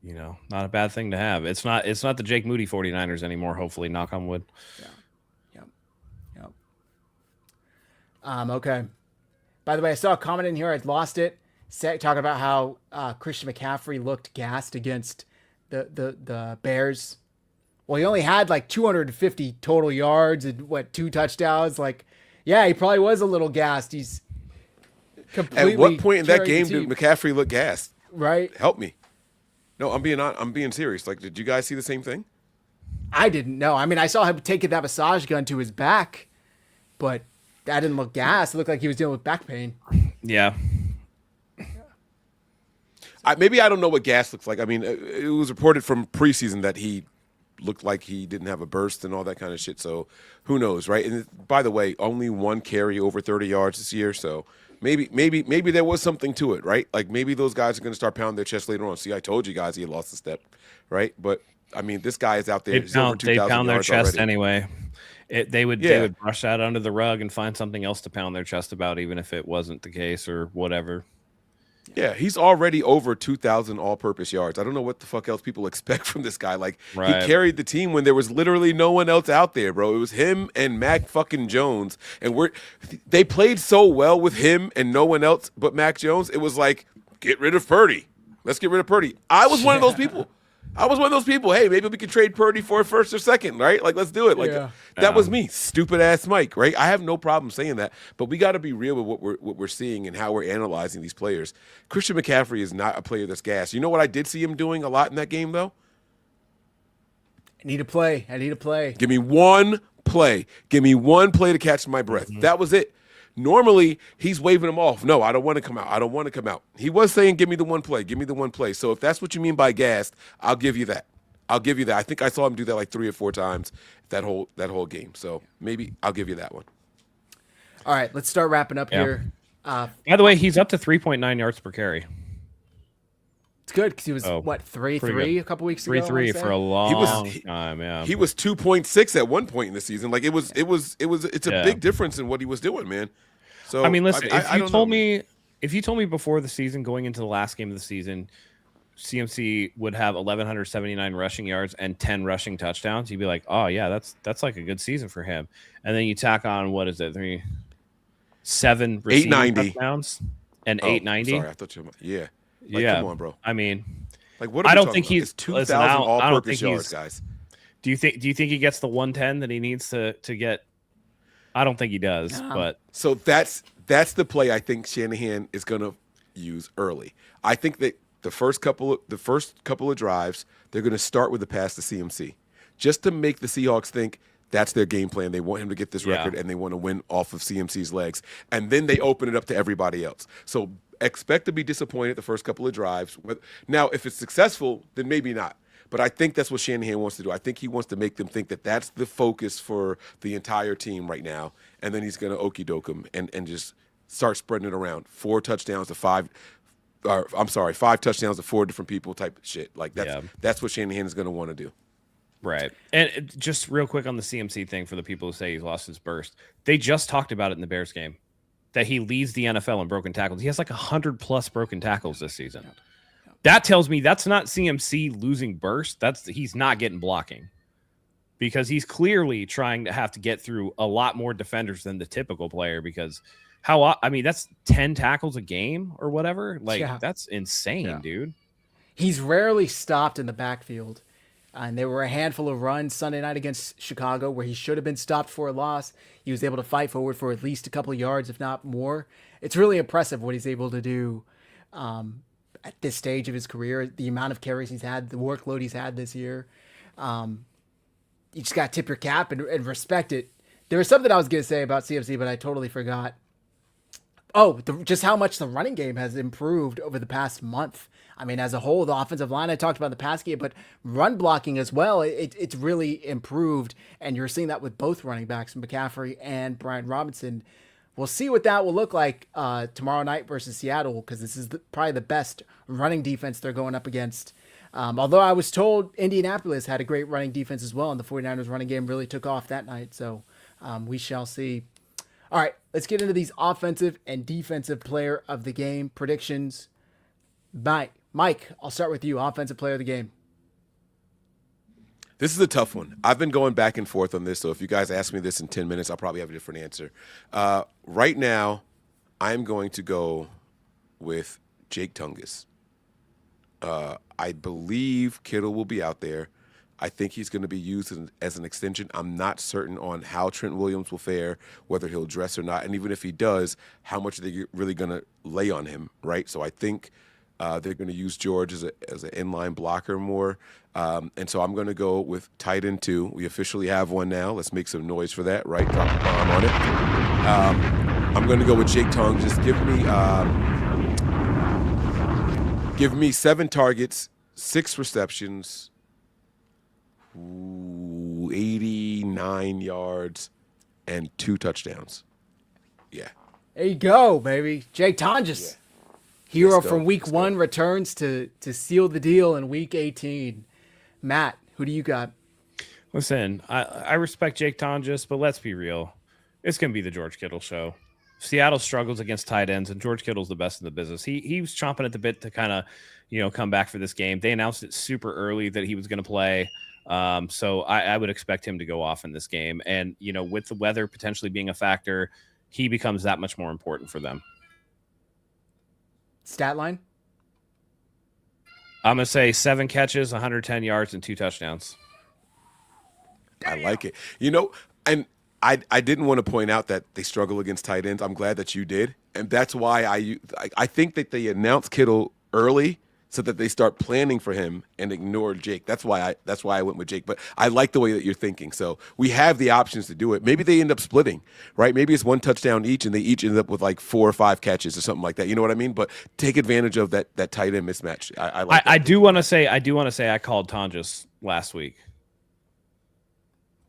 not a bad thing to have. It's not the Jake Moody 49ers anymore, hopefully, knock on wood. Yeah. Okay. By the way, I saw a comment in here. I'd lost it. Talking about how Christian McCaffrey looked gassed against the Bears. Well, he only had 250 total yards and 2 touchdowns. He probably was a little gassed. He's completely. At what point in that game did McCaffrey look gassed? Right. Help me. No, I'm being serious. Did you guys see the same thing? I didn't know. I mean, I saw him taking that massage gun to his back, but that didn't look gassed. It looked like he was dealing with back pain. Yeah. Maybe I don't know what gas looks like. I mean, it was reported from preseason that he looked like he didn't have a burst and all that kind of shit. So who knows, right? And by the way, only one carry over 30 yards this year. So maybe there was something to it, right? Maybe those guys are going to start pounding their chest later on. See, I told you guys he had lost a step, right? But I mean, this guy is out there. They pound their chest already. Anyway. They would brush that under the rug and find something else to pound their chest about, even if it wasn't the case or whatever. Yeah, he's already over 2,000 all-purpose yards. I don't know what the fuck else people expect from this guy. He carried the team when there was literally no one else out there, bro. It was him and Mac fucking Jones, and they played so well with him and no one else but Mac Jones. It was get rid of Purdy. Let's get rid of Purdy. I was one of those people. Hey, maybe we could trade Purdy for a first or second, right? Like, let's do it. Like that was me, stupid ass Mike, right? I have no problem saying that, but we got to be real with what we're seeing and how we're analyzing these players. Christian McCaffrey is not a player that's gassed. You know what I did see him doing a lot in that game, though? I need a play. Give me one play. Give me one play to catch my breath. That was it. Normally, he's waving them off. No, I don't want to come out. He was saying, give me the one play. So if that's what you mean by gassed, I'll give you that. I think I saw him do that like 3 or 4 times that whole game. So maybe I'll give you that one. All right, let's start wrapping up here. By the way, he's up to 3.9 yards per carry. It's good because he was, 3-3 a couple weeks ago? 3-3 for a long time, yeah. He was 2.6 at one point in the season. Like, it's a big difference in what he was doing, man. So I mean, listen, if you told me before the season, going into the last game of the season, CMC would have 1,179 rushing yards and 10 rushing touchdowns, you'd be like, oh yeah, that's like a good season for him. And then you tack on, what is it, 7 receiving touchdowns and 890. Sorry, I thought you were, Like, come on, bro. I mean, like, what I don't think he's 2,000 all-purpose yards, guys. Do you think he gets the 110 that he needs to get? I don't think he does, but so that's the play I think Shanahan is going to use early. I think that the first couple of drives, they're going to start with the pass to CMC, just to make the Seahawks think that's their game plan. They want him to get this record, and they want to win off of CMC's legs, and then they open it up to everybody else. So expect to be disappointed the first couple of drives. Now, if it's successful, then maybe not. But I think that's what Shanahan wants to do. I think he wants to make them think that that's the focus for the entire team right now, and then he's going to okey-doke them and just start spreading it around. 5 touchdowns to 4 different people type of shit. Like, that's what Shanahan is going to want to do. Right. And just real quick on the CMC thing for the people who say he's lost his burst. They just talked about it in the Bears game, that he leads the NFL in broken tackles. He has like 100+ broken tackles this season. That tells me that's not CMC losing burst. He's not getting blocking, because he's clearly trying to have to get through a lot more defenders than the typical player, because that's 10 tackles a game or whatever. Like, that's insane, dude. He's rarely stopped in the backfield. And there were a handful of runs Sunday night against Chicago where he should have been stopped for a loss. He was able to fight forward for at least a couple of yards, if not more. It's really impressive what he's able to do at this stage of his career, the amount of carries he's had, the workload he's had this year. You just got to tip your cap and respect it. There was something I was going to say about CMC, but I totally forgot. Just how much the running game has improved over the past month. I mean, as a whole, the offensive line, I talked about the pass game, but run blocking as well, it's really improved. And you're seeing that with both running backs, McCaffrey and Brian Robinson. We'll see what that will look like tomorrow night versus Seattle, because this is probably the best running defense they're going up against. Although I was told Indianapolis had a great running defense as well, and the 49ers running game really took off that night. So we shall see. All right, let's get into these offensive and defensive player of the game predictions. Mike, I'll start with you. Offensive player of the game. This is a tough one. I've been going back and forth on this, so if you guys ask me this in 10 minutes, I'll probably have a different answer. Right now, I'm going to go with Jake Tungus. I believe Kittle will be out there. I think he's going to be used as an extension. I'm not certain on how Trent Williams will fare, whether he'll dress or not, and even if he does, how much are they really going to lay on him, right? So I think they're going to use George as an inline blocker more. And so I'm going to go with tight end 2. We officially have one now. Let's make some noise for that, right? Drop a bomb on it. I'm going to go with Jake Tongue. Just give me 7 targets, 6 receptions, 89 yards, and 2 touchdowns. Yeah. There you go, baby. Jake Tongus. Hero from week 1 returns to seal the deal in week 18. Matt, who do you got? Listen, I respect Jake Tongus, but let's be real. It's going to be the George Kittle show. Seattle struggles against tight ends, and George Kittle's the best in the business. He was chomping at the bit to kind of, come back for this game. They announced it super early that he was going to play. So I would expect him to go off in this game. And, with the weather potentially being a factor, he becomes that much more important for them. Stat line? I'm going to say 7 catches, 110 yards, and 2 touchdowns. I like it. And I didn't want to point out that they struggle against tight ends. I'm glad that you did. And that's why I think that they announced Kittle early so that they start planning for him and ignore Jake. That's why I went with Jake. But I like the way that you're thinking. So we have the options to do it. Maybe they end up splitting, right? Maybe it's 1 touchdown each, and they each end up with like 4 or 5 catches or something like that. You know what I mean? But take advantage of that tight end mismatch. I like. I do want to say I called Tonjes last week,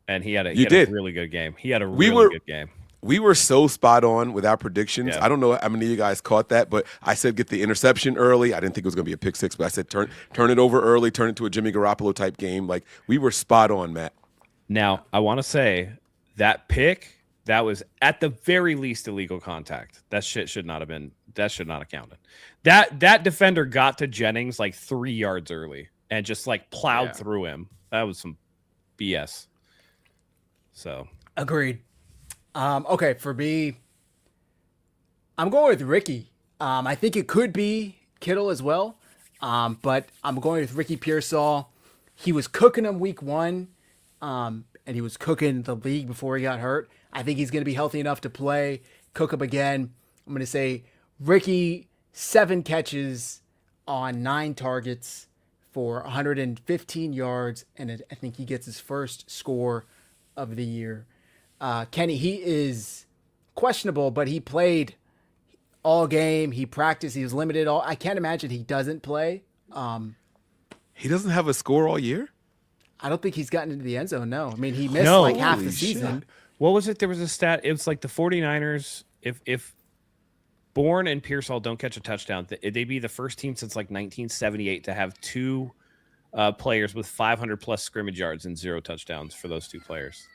and he had a really good game. He had a really good game. We were so spot on with our predictions. Yeah. I don't know how many of you guys caught that, but I said get the interception early. I didn't think it was going to be a pick six, but I said turn it over early, turn it to a Jimmy Garoppolo type game. Like, we were spot on, Matt. Now, I want to say that pick, that was at the very least illegal contact. That should not have counted. That defender got to Jennings like 3 yards early and just like plowed through him. That was some BS. So agreed. Okay, for me, I'm going with Ricky. I think it could be Kittle as well, but I'm going with Ricky Pearsall. He was cooking him week 1, and he was cooking the league before he got hurt. I think he's going to be healthy enough to play, cook him again. I'm going to say Ricky, 7 catches on 9 targets for 115 yards, and I think he gets his first score of the year. Kenny, he is questionable, but he played all game. He practiced. He was limited. I can't imagine he doesn't play. He doesn't have a score all year? I don't think he's gotten into the end zone, no. I mean, he missed like half the season. Shit. what was it? There was a stat. It was like the 49ers, if Bourne and Pearsall don't catch a touchdown, they'd be the first team since like 1978 to have 2 players with 500-plus scrimmage yards and 0 touchdowns for those 2 players.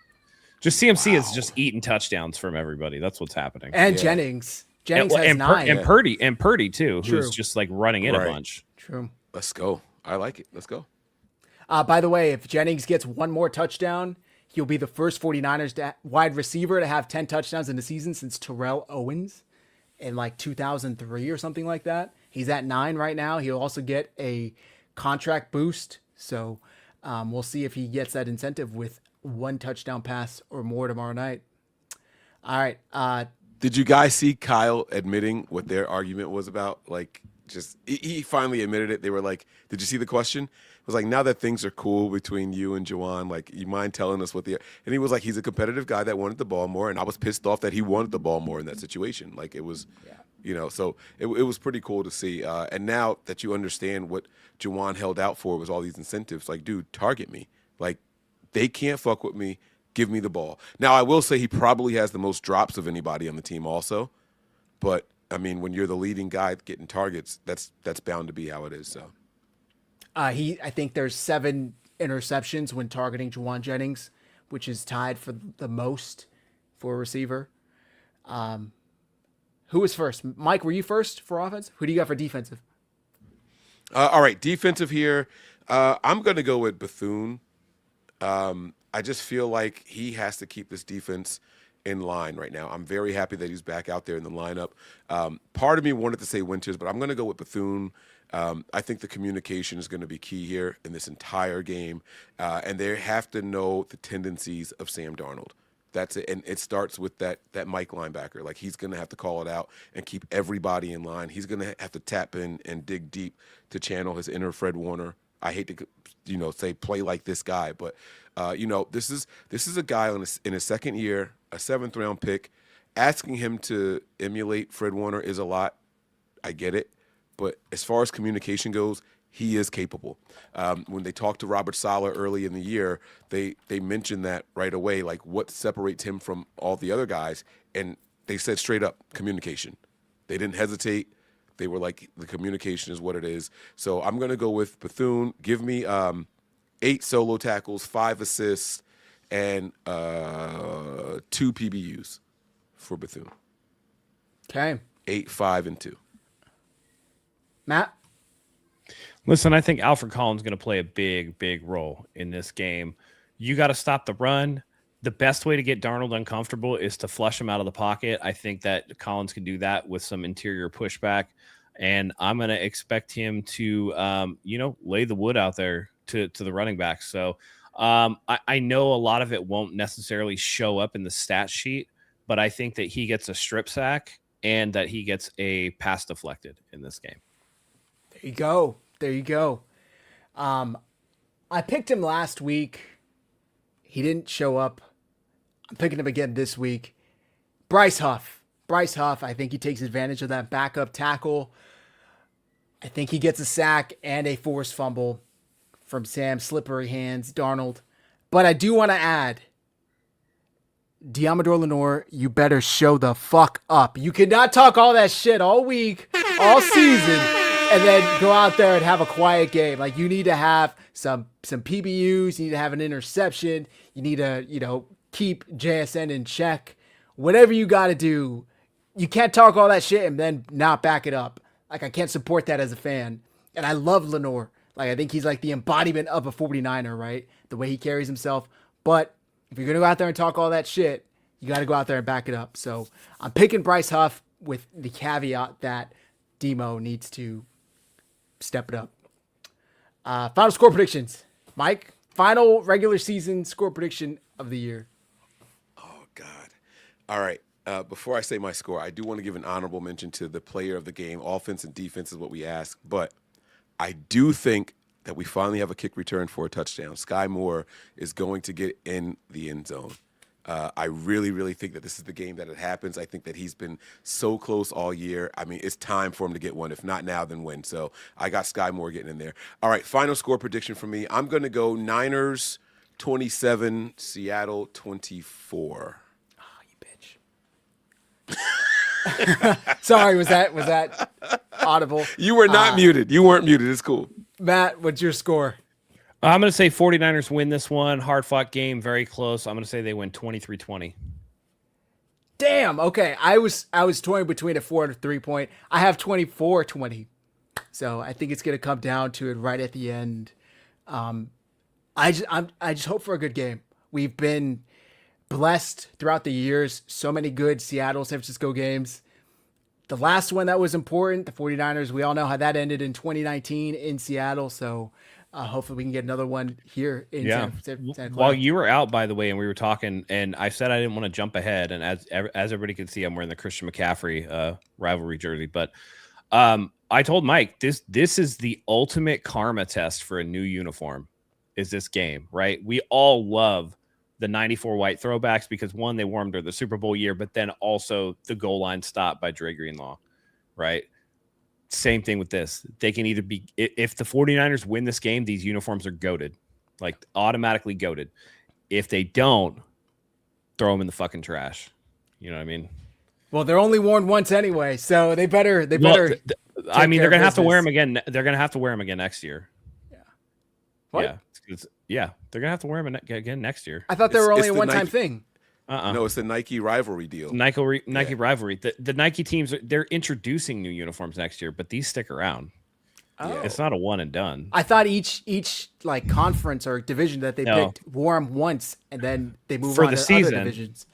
Just CMC is just eating touchdowns from everybody. That's what's happening. And Jennings has 9. And Purdy too, who's just like running in a bunch. True. Let's go. I like it. Let's go. By the way, if Jennings gets 1 more touchdown, he'll be the first 49ers wide receiver to have 10 touchdowns in the season since Terrell Owens in like 2003 or something like that. He's at 9 right now. He'll also get a contract boost. So we'll see if he gets that incentive with 1 touchdown pass or more tomorrow night. All right. Did you guys see Kyle admitting what their argument was about? Like, just he finally admitted it. They were like, "Did you see the question?" It was like, "Now that things are cool between you and Juwan, like, you mind telling us what the?" And he was like, "He's a competitive guy that wanted the ball more, and I was pissed off that he wanted the ball more in that situation." Like, it was, so it was pretty cool to see. And now that you understand what Juwan held out for was all these incentives, like, dude, target me. Like, they can't fuck with me. Give me the ball. Now, I will say he probably has the most drops of anybody on the team also. But, I mean, when you're the leading guy getting targets, that's bound to be how it is. So, I think there's 7 interceptions when targeting Juwan Jennings, which is tied for the most for a receiver. Who was first? Mike, were you first for offense? Who do you got for defensive? All right, defensive here. I'm going to go with Bethune. I just feel like he has to keep this defense in line right now. I'm very happy that he's back out there in the lineup. Part of me wanted to say Winters, but I'm going to go with Bethune. I think the communication is going to be key here in this entire game, and they have to know the tendencies of Sam Darnold. That's it, and it starts with that Mike linebacker. Like, he's going to have to call it out and keep everybody in line. He's going to have to tap in and dig deep to channel his inner Fred Warner. I hate to, say play like this guy, but this is a guy in his second year, a 7th round pick. Asking him to emulate Fred Warner is a lot. I get it, but as far as communication goes, he is capable. When they talked to Robert Saleh early in the year, they mentioned that right away, like what separates him from all the other guys, and they said straight up communication. They didn't hesitate. They were like, the communication is what it is. So I'm going to go with Bethune. Give me 8 solo tackles, 5 assists, and 2 PBUs for Bethune. Okay. 8, 5, and 2. Matt? Listen, I think Alfred Collins is going to play a big, big role in this game. You got to stop the run. The best way to get Darnold uncomfortable is to flush him out of the pocket. I think that Collins can do that with some interior pushback. and I'm going to expect him to, lay the wood out there to the running back. So I know a lot of it won't necessarily show up in the stat sheet, but I think that he gets a strip sack and that he gets a pass deflected in this game. There you go. There you go. I picked him last week. He didn't show up. I'm picking him again this week. Bryce Huff. I think he takes advantage of that backup tackle. I think he gets a sack and a forced fumble from Sam Slippery Hands Darnold. But I do want to add, Diamador Lenore, you better show the fuck up. You cannot talk all that shit all week, all season, and then go out there and have a quiet game. Like, you need to have some PBUs. You need to have an interception. You need to, keep JSN in check. Whatever you got to do, you can't talk all that shit and then not back it up. Like, I can't support that as a fan. And I love Lenore. Like, I think he's like the embodiment of a 49er, right? The way he carries himself. But if you're going to go out there and talk all that shit, you got to go out there and back it up. So I'm picking Bryce Huff with the caveat that Demo needs to step it up. Final score predictions. Mike, final regular season score prediction of the year. Oh, God. All right. Before I say my score, I do want to give an honorable mention to the player of the game. Offense and defense is what we ask. But I do think that we finally have a kick return for a touchdown. Sky Moore is going to get in the end zone. I really, really think that this is the game that it happens. I think that he's been so close all year. I mean, it's time for him to get one. If not now, then when? So I got Sky Moore getting in there. All right, final score prediction for me. I'm going to go Niners 27, Seattle 24. Oh, you bitch. Sorry, was that audible? You were not muted. You weren't muted. It's cool. Matt, what's your score? I'm going to say 49ers win this one. Hard-fought game, very close. I'm going to say they win 23-20. Damn. Okay. I was toying between a 4 and a 3 point. I have 24-20. So I think it's going to come down to it right at the end. I just hope for a good game. We've been blessed throughout the years. So many good Seattle, San Francisco games. The last one that was important, the 49ers, we all know how that ended in 2019 in Seattle. So hopefully we can get another one here in San Clara. While you were out, by the way, and we were talking, and I said I didn't want to jump ahead, and as everybody can see, I'm wearing the Christian McCaffrey rivalry jersey. But I told Mike, this is the ultimate karma test for a new uniform, is this game, right? We all love the 94 white throwbacks because, one, they wore them during the Super Bowl year, but then also the goal line stop by Dre Greenlaw, right? Same thing with this. They can either be, if the 49ers win this game, these uniforms are goated, like automatically goated. If they don't, throw them in the fucking trash. You know what I mean? Well, they're only worn once anyway, so they better. I mean, they're gonna have to wear them again. They're gonna have to wear them again next year. Yeah. What? Yeah, they're gonna have to wear them again next year. I thought they were only a one-time thing. No, it's the Nike rivalry deal. Nike rivalry. The Nike teams, they're introducing new uniforms next year, but these stick around. Oh. It's not a one and done. I thought each like conference or division that they picked wore them once, and then they move on the to season. other divisions.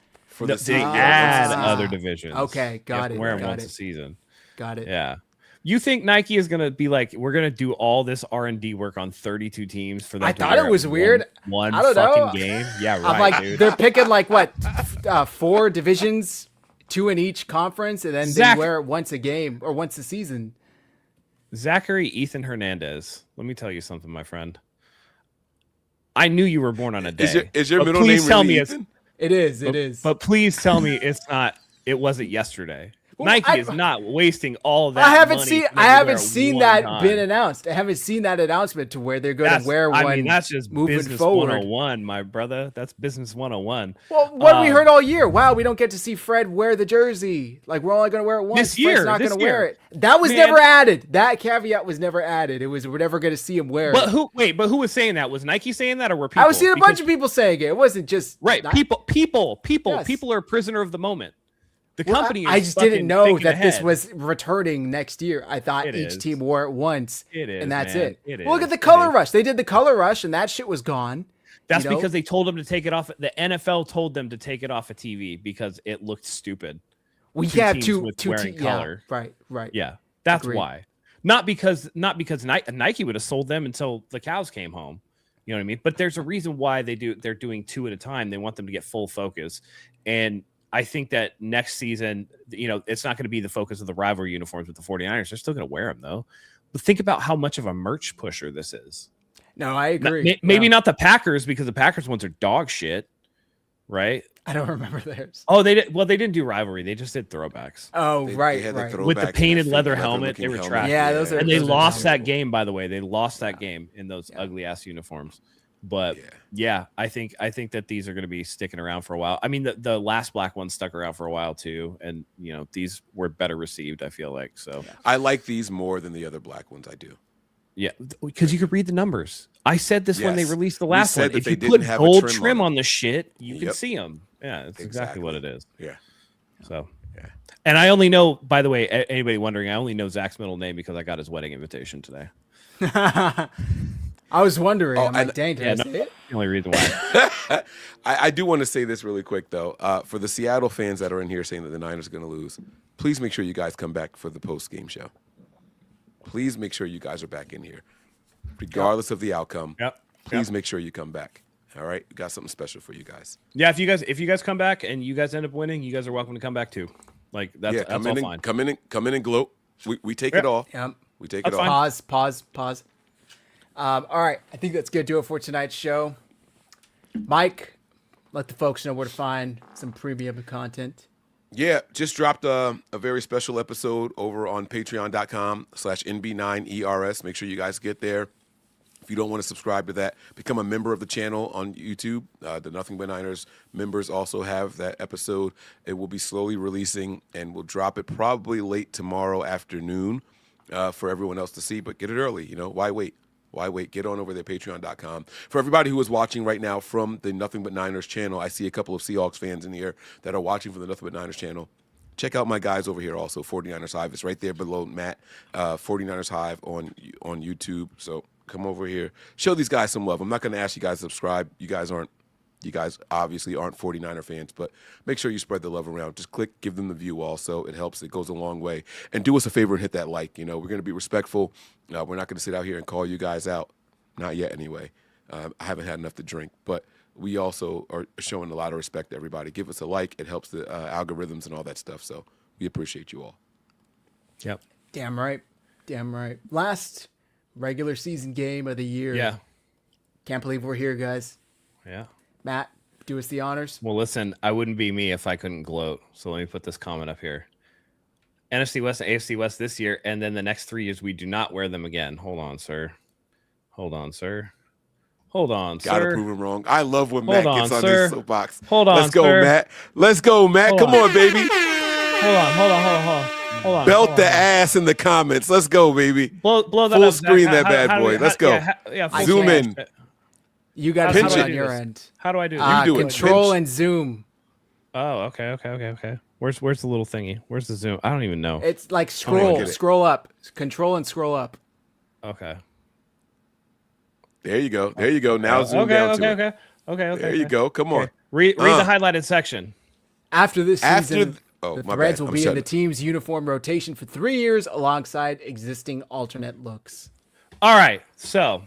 They add other divisions. Okay, got it. Wear them once a season. Got it. Yeah. You think Nike is gonna be like, we're gonna do all this R&D work on 32 teams for them? I thought it was weird. One I don't fucking know. game. Yeah, right. I'm like, dude. they're picking like what, 4 divisions, 2 in each conference, and then they wear it once a game or once a season. Zachary Ethan Hernandez. Let me tell you something, my friend. I knew you were born on a day. Is your middle name really Ethan? It is. But please tell me it's not. It wasn't yesterday. Well, Nike is not wasting all of that. I haven't money seen that been announced. I haven't seen that announcement to where they're going to wear one. I mean, that's just moving business forward. 101, my brother. That's business 101. Well, what we heard all year? Wow, we don't get to see Fred wear the jersey. Like, we're only going to wear it once. This year, Fred's not going to wear it. That was never added. That caveat was never added. It was we're never going to see him wear it. But who was saying that? Was Nike saying that, or were people? I was seeing a bunch of people saying it. It wasn't just right. People Yes. are a prisoner of the moment. The company. I just didn't know that ahead. this was returning next year. I thought each team wore it once, and that's man. it. Look at the color rush. They did the color rush, and that shit was gone. That's because they told them to take it off. The NFL told them to take it off of TV because it looked stupid. We can't have two wearing color. Yeah, right. Yeah. That's Agreed. why. Not because Nike would have sold them until the cows came home. You know what I mean? But there's a reason why they're doing 2 at a time. They want them to get full focus. And I think that next season, it's not going to be the focus of the rivalry uniforms with the 49ers. They're still going to wear them though. But think about how much of a merch pusher this is. No, I agree. Maybe not the Packers, because the Packers ones are dog shit, right? I don't remember theirs. Oh, they did. Well, they didn't do rivalry. They just did throwbacks. Oh, right. They had the right. With the throwback painted and leather fake helmet, they were leather-looking trash. Yeah, those are- And they those are lost that terrible. game, by the way. They lost that game in those ugly ass uniforms. But yeah, I think that these are going to be sticking around for a while. I mean, the last black one stuck around for a while too, and these were better received, I feel like. So I like these more than the other black ones. I do. yeah, because you could read the numbers. I said this when they Yes. released the We last said one. that If they you didn't put have a gold trim trim on on the shit, you can Yep. see them. Yeah, it's exactly what it is. Yeah. So Yeah. and I only know, by the way, anybody wondering, I only know Zach's middle name because I got his wedding invitation today. I was wondering. Oh, I'm like, and- dang, did Yeah, I no, say it? the only reason why. I do want to say this really quick, though. For the Seattle fans that are in here saying that the Niners are going to lose, please make sure you guys come back for the post-game show. Please make sure you guys are back in here, regardless of the outcome. Yep. Please make sure you come back. All right? We got something special for you guys. Yeah, if you guys come back and you guys end up winning, you guys are welcome to come back too. Like that's come all in fine. and come in and gloat. We take it all. Yep. We take That's it all. fine. Pause. All right. I think that's going to do it for tonight's show. Mike, let the folks know where to find some premium content. Yeah, just dropped a very special episode over on patreon.com/NB9ERS. Make sure you guys get there. If you don't want to subscribe to that, become a member of the channel on YouTube. The Nothing But Niners members also have that episode. It will be slowly releasing, and we'll drop it probably late tomorrow afternoon for everyone else to see. But get it early. Why wait? Why wait? Get on over there, patreon.com. For everybody who is watching right now from the Nothing But Niners channel, I see a couple of Seahawks fans in here that are watching from the Nothing But Niners channel. Check out my guys over here also, 49ers Hive. It's right there below Matt, 49ers Hive on YouTube. So come over here. Show these guys some love. I'm not going to ask you guys to subscribe. You guys obviously aren't 49er fans, but make sure you spread the love around. Just click, give them the view also. It helps. It goes a long way. And do us a favor and hit that like. We're going to be respectful. We're not going to sit out here and call you guys out. Not yet anyway. I haven't had enough to drink, but we also are showing a lot of respect to everybody. Give us a like. It helps the algorithms and all that stuff. So we appreciate you all. Yep. Damn right. Last regular season game of the year. Yeah. Can't believe we're here, guys. Yeah. Matt, do us the honors. Well, listen, I wouldn't be me if I couldn't gloat. So let me put this comment up here. NFC West and AFC West this year, and then the next 3 years, we do not wear them again. Hold on, sir. Gotta sir. prove him wrong. I love when Matt Hold gets on, on sir. his soapbox. Hold on, Let's go, sir. Matt. Let's go, Matt. Hold Come on. on, baby. Hold on. Belt the ass in the comments. Let's go, baby. Blow that Full up, Zach. screen that bad boy. Let's go. Full Zoom screen. in. You got to Pinch do it it. on your end. How do I do this? do it. Control Pinch. and zoom. Oh, okay. Where's the little thingy? Where's the zoom? I don't even know. It's like get scroll it. up. Control and scroll up. Okay. There you go. Now zoom down to it. Okay. There you go. Come on. Read the highlighted section. After this season, Oh, the my Threads bad. will I'm be in shutting the it. team's uniform rotation for 3 years alongside existing alternate looks. All right. So,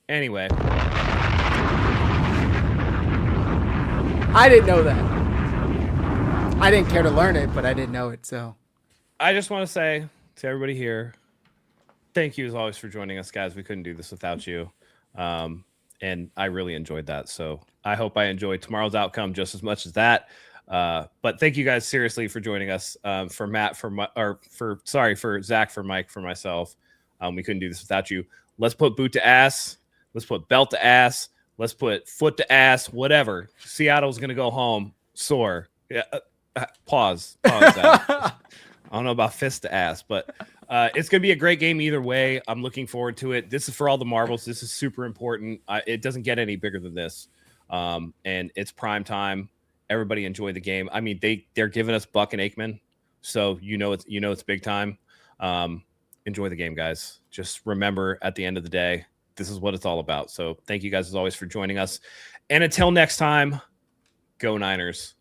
anyway, I didn't know that. I didn't care to learn it, but I didn't know it, so. I just want to say to everybody here, thank you as always for joining us, guys. We couldn't do this without you. And I really enjoyed that. So I hope I enjoyed tomorrow's outcome just as much as that. But thank you guys seriously for joining us. For Matt, for Zach, for Mike, for myself. We couldn't do this without you. Let's put boot to ass. Let's put belt to ass. Let's put foot to ass. Whatever. Seattle's gonna go home sore. Yeah. Pause. Zach. I don't know about fist to ass, but it's going to be a great game either way. I'm looking forward to it. This is for all the marbles. This is super important. It doesn't get any bigger than this. And it's prime time. Everybody enjoy the game. I mean, they're giving us Buck and Aikman, so it's big time. Enjoy the game, guys. Just remember, at the end of the day, this is what it's all about. So thank you guys as always for joining us. And until next time, go Niners.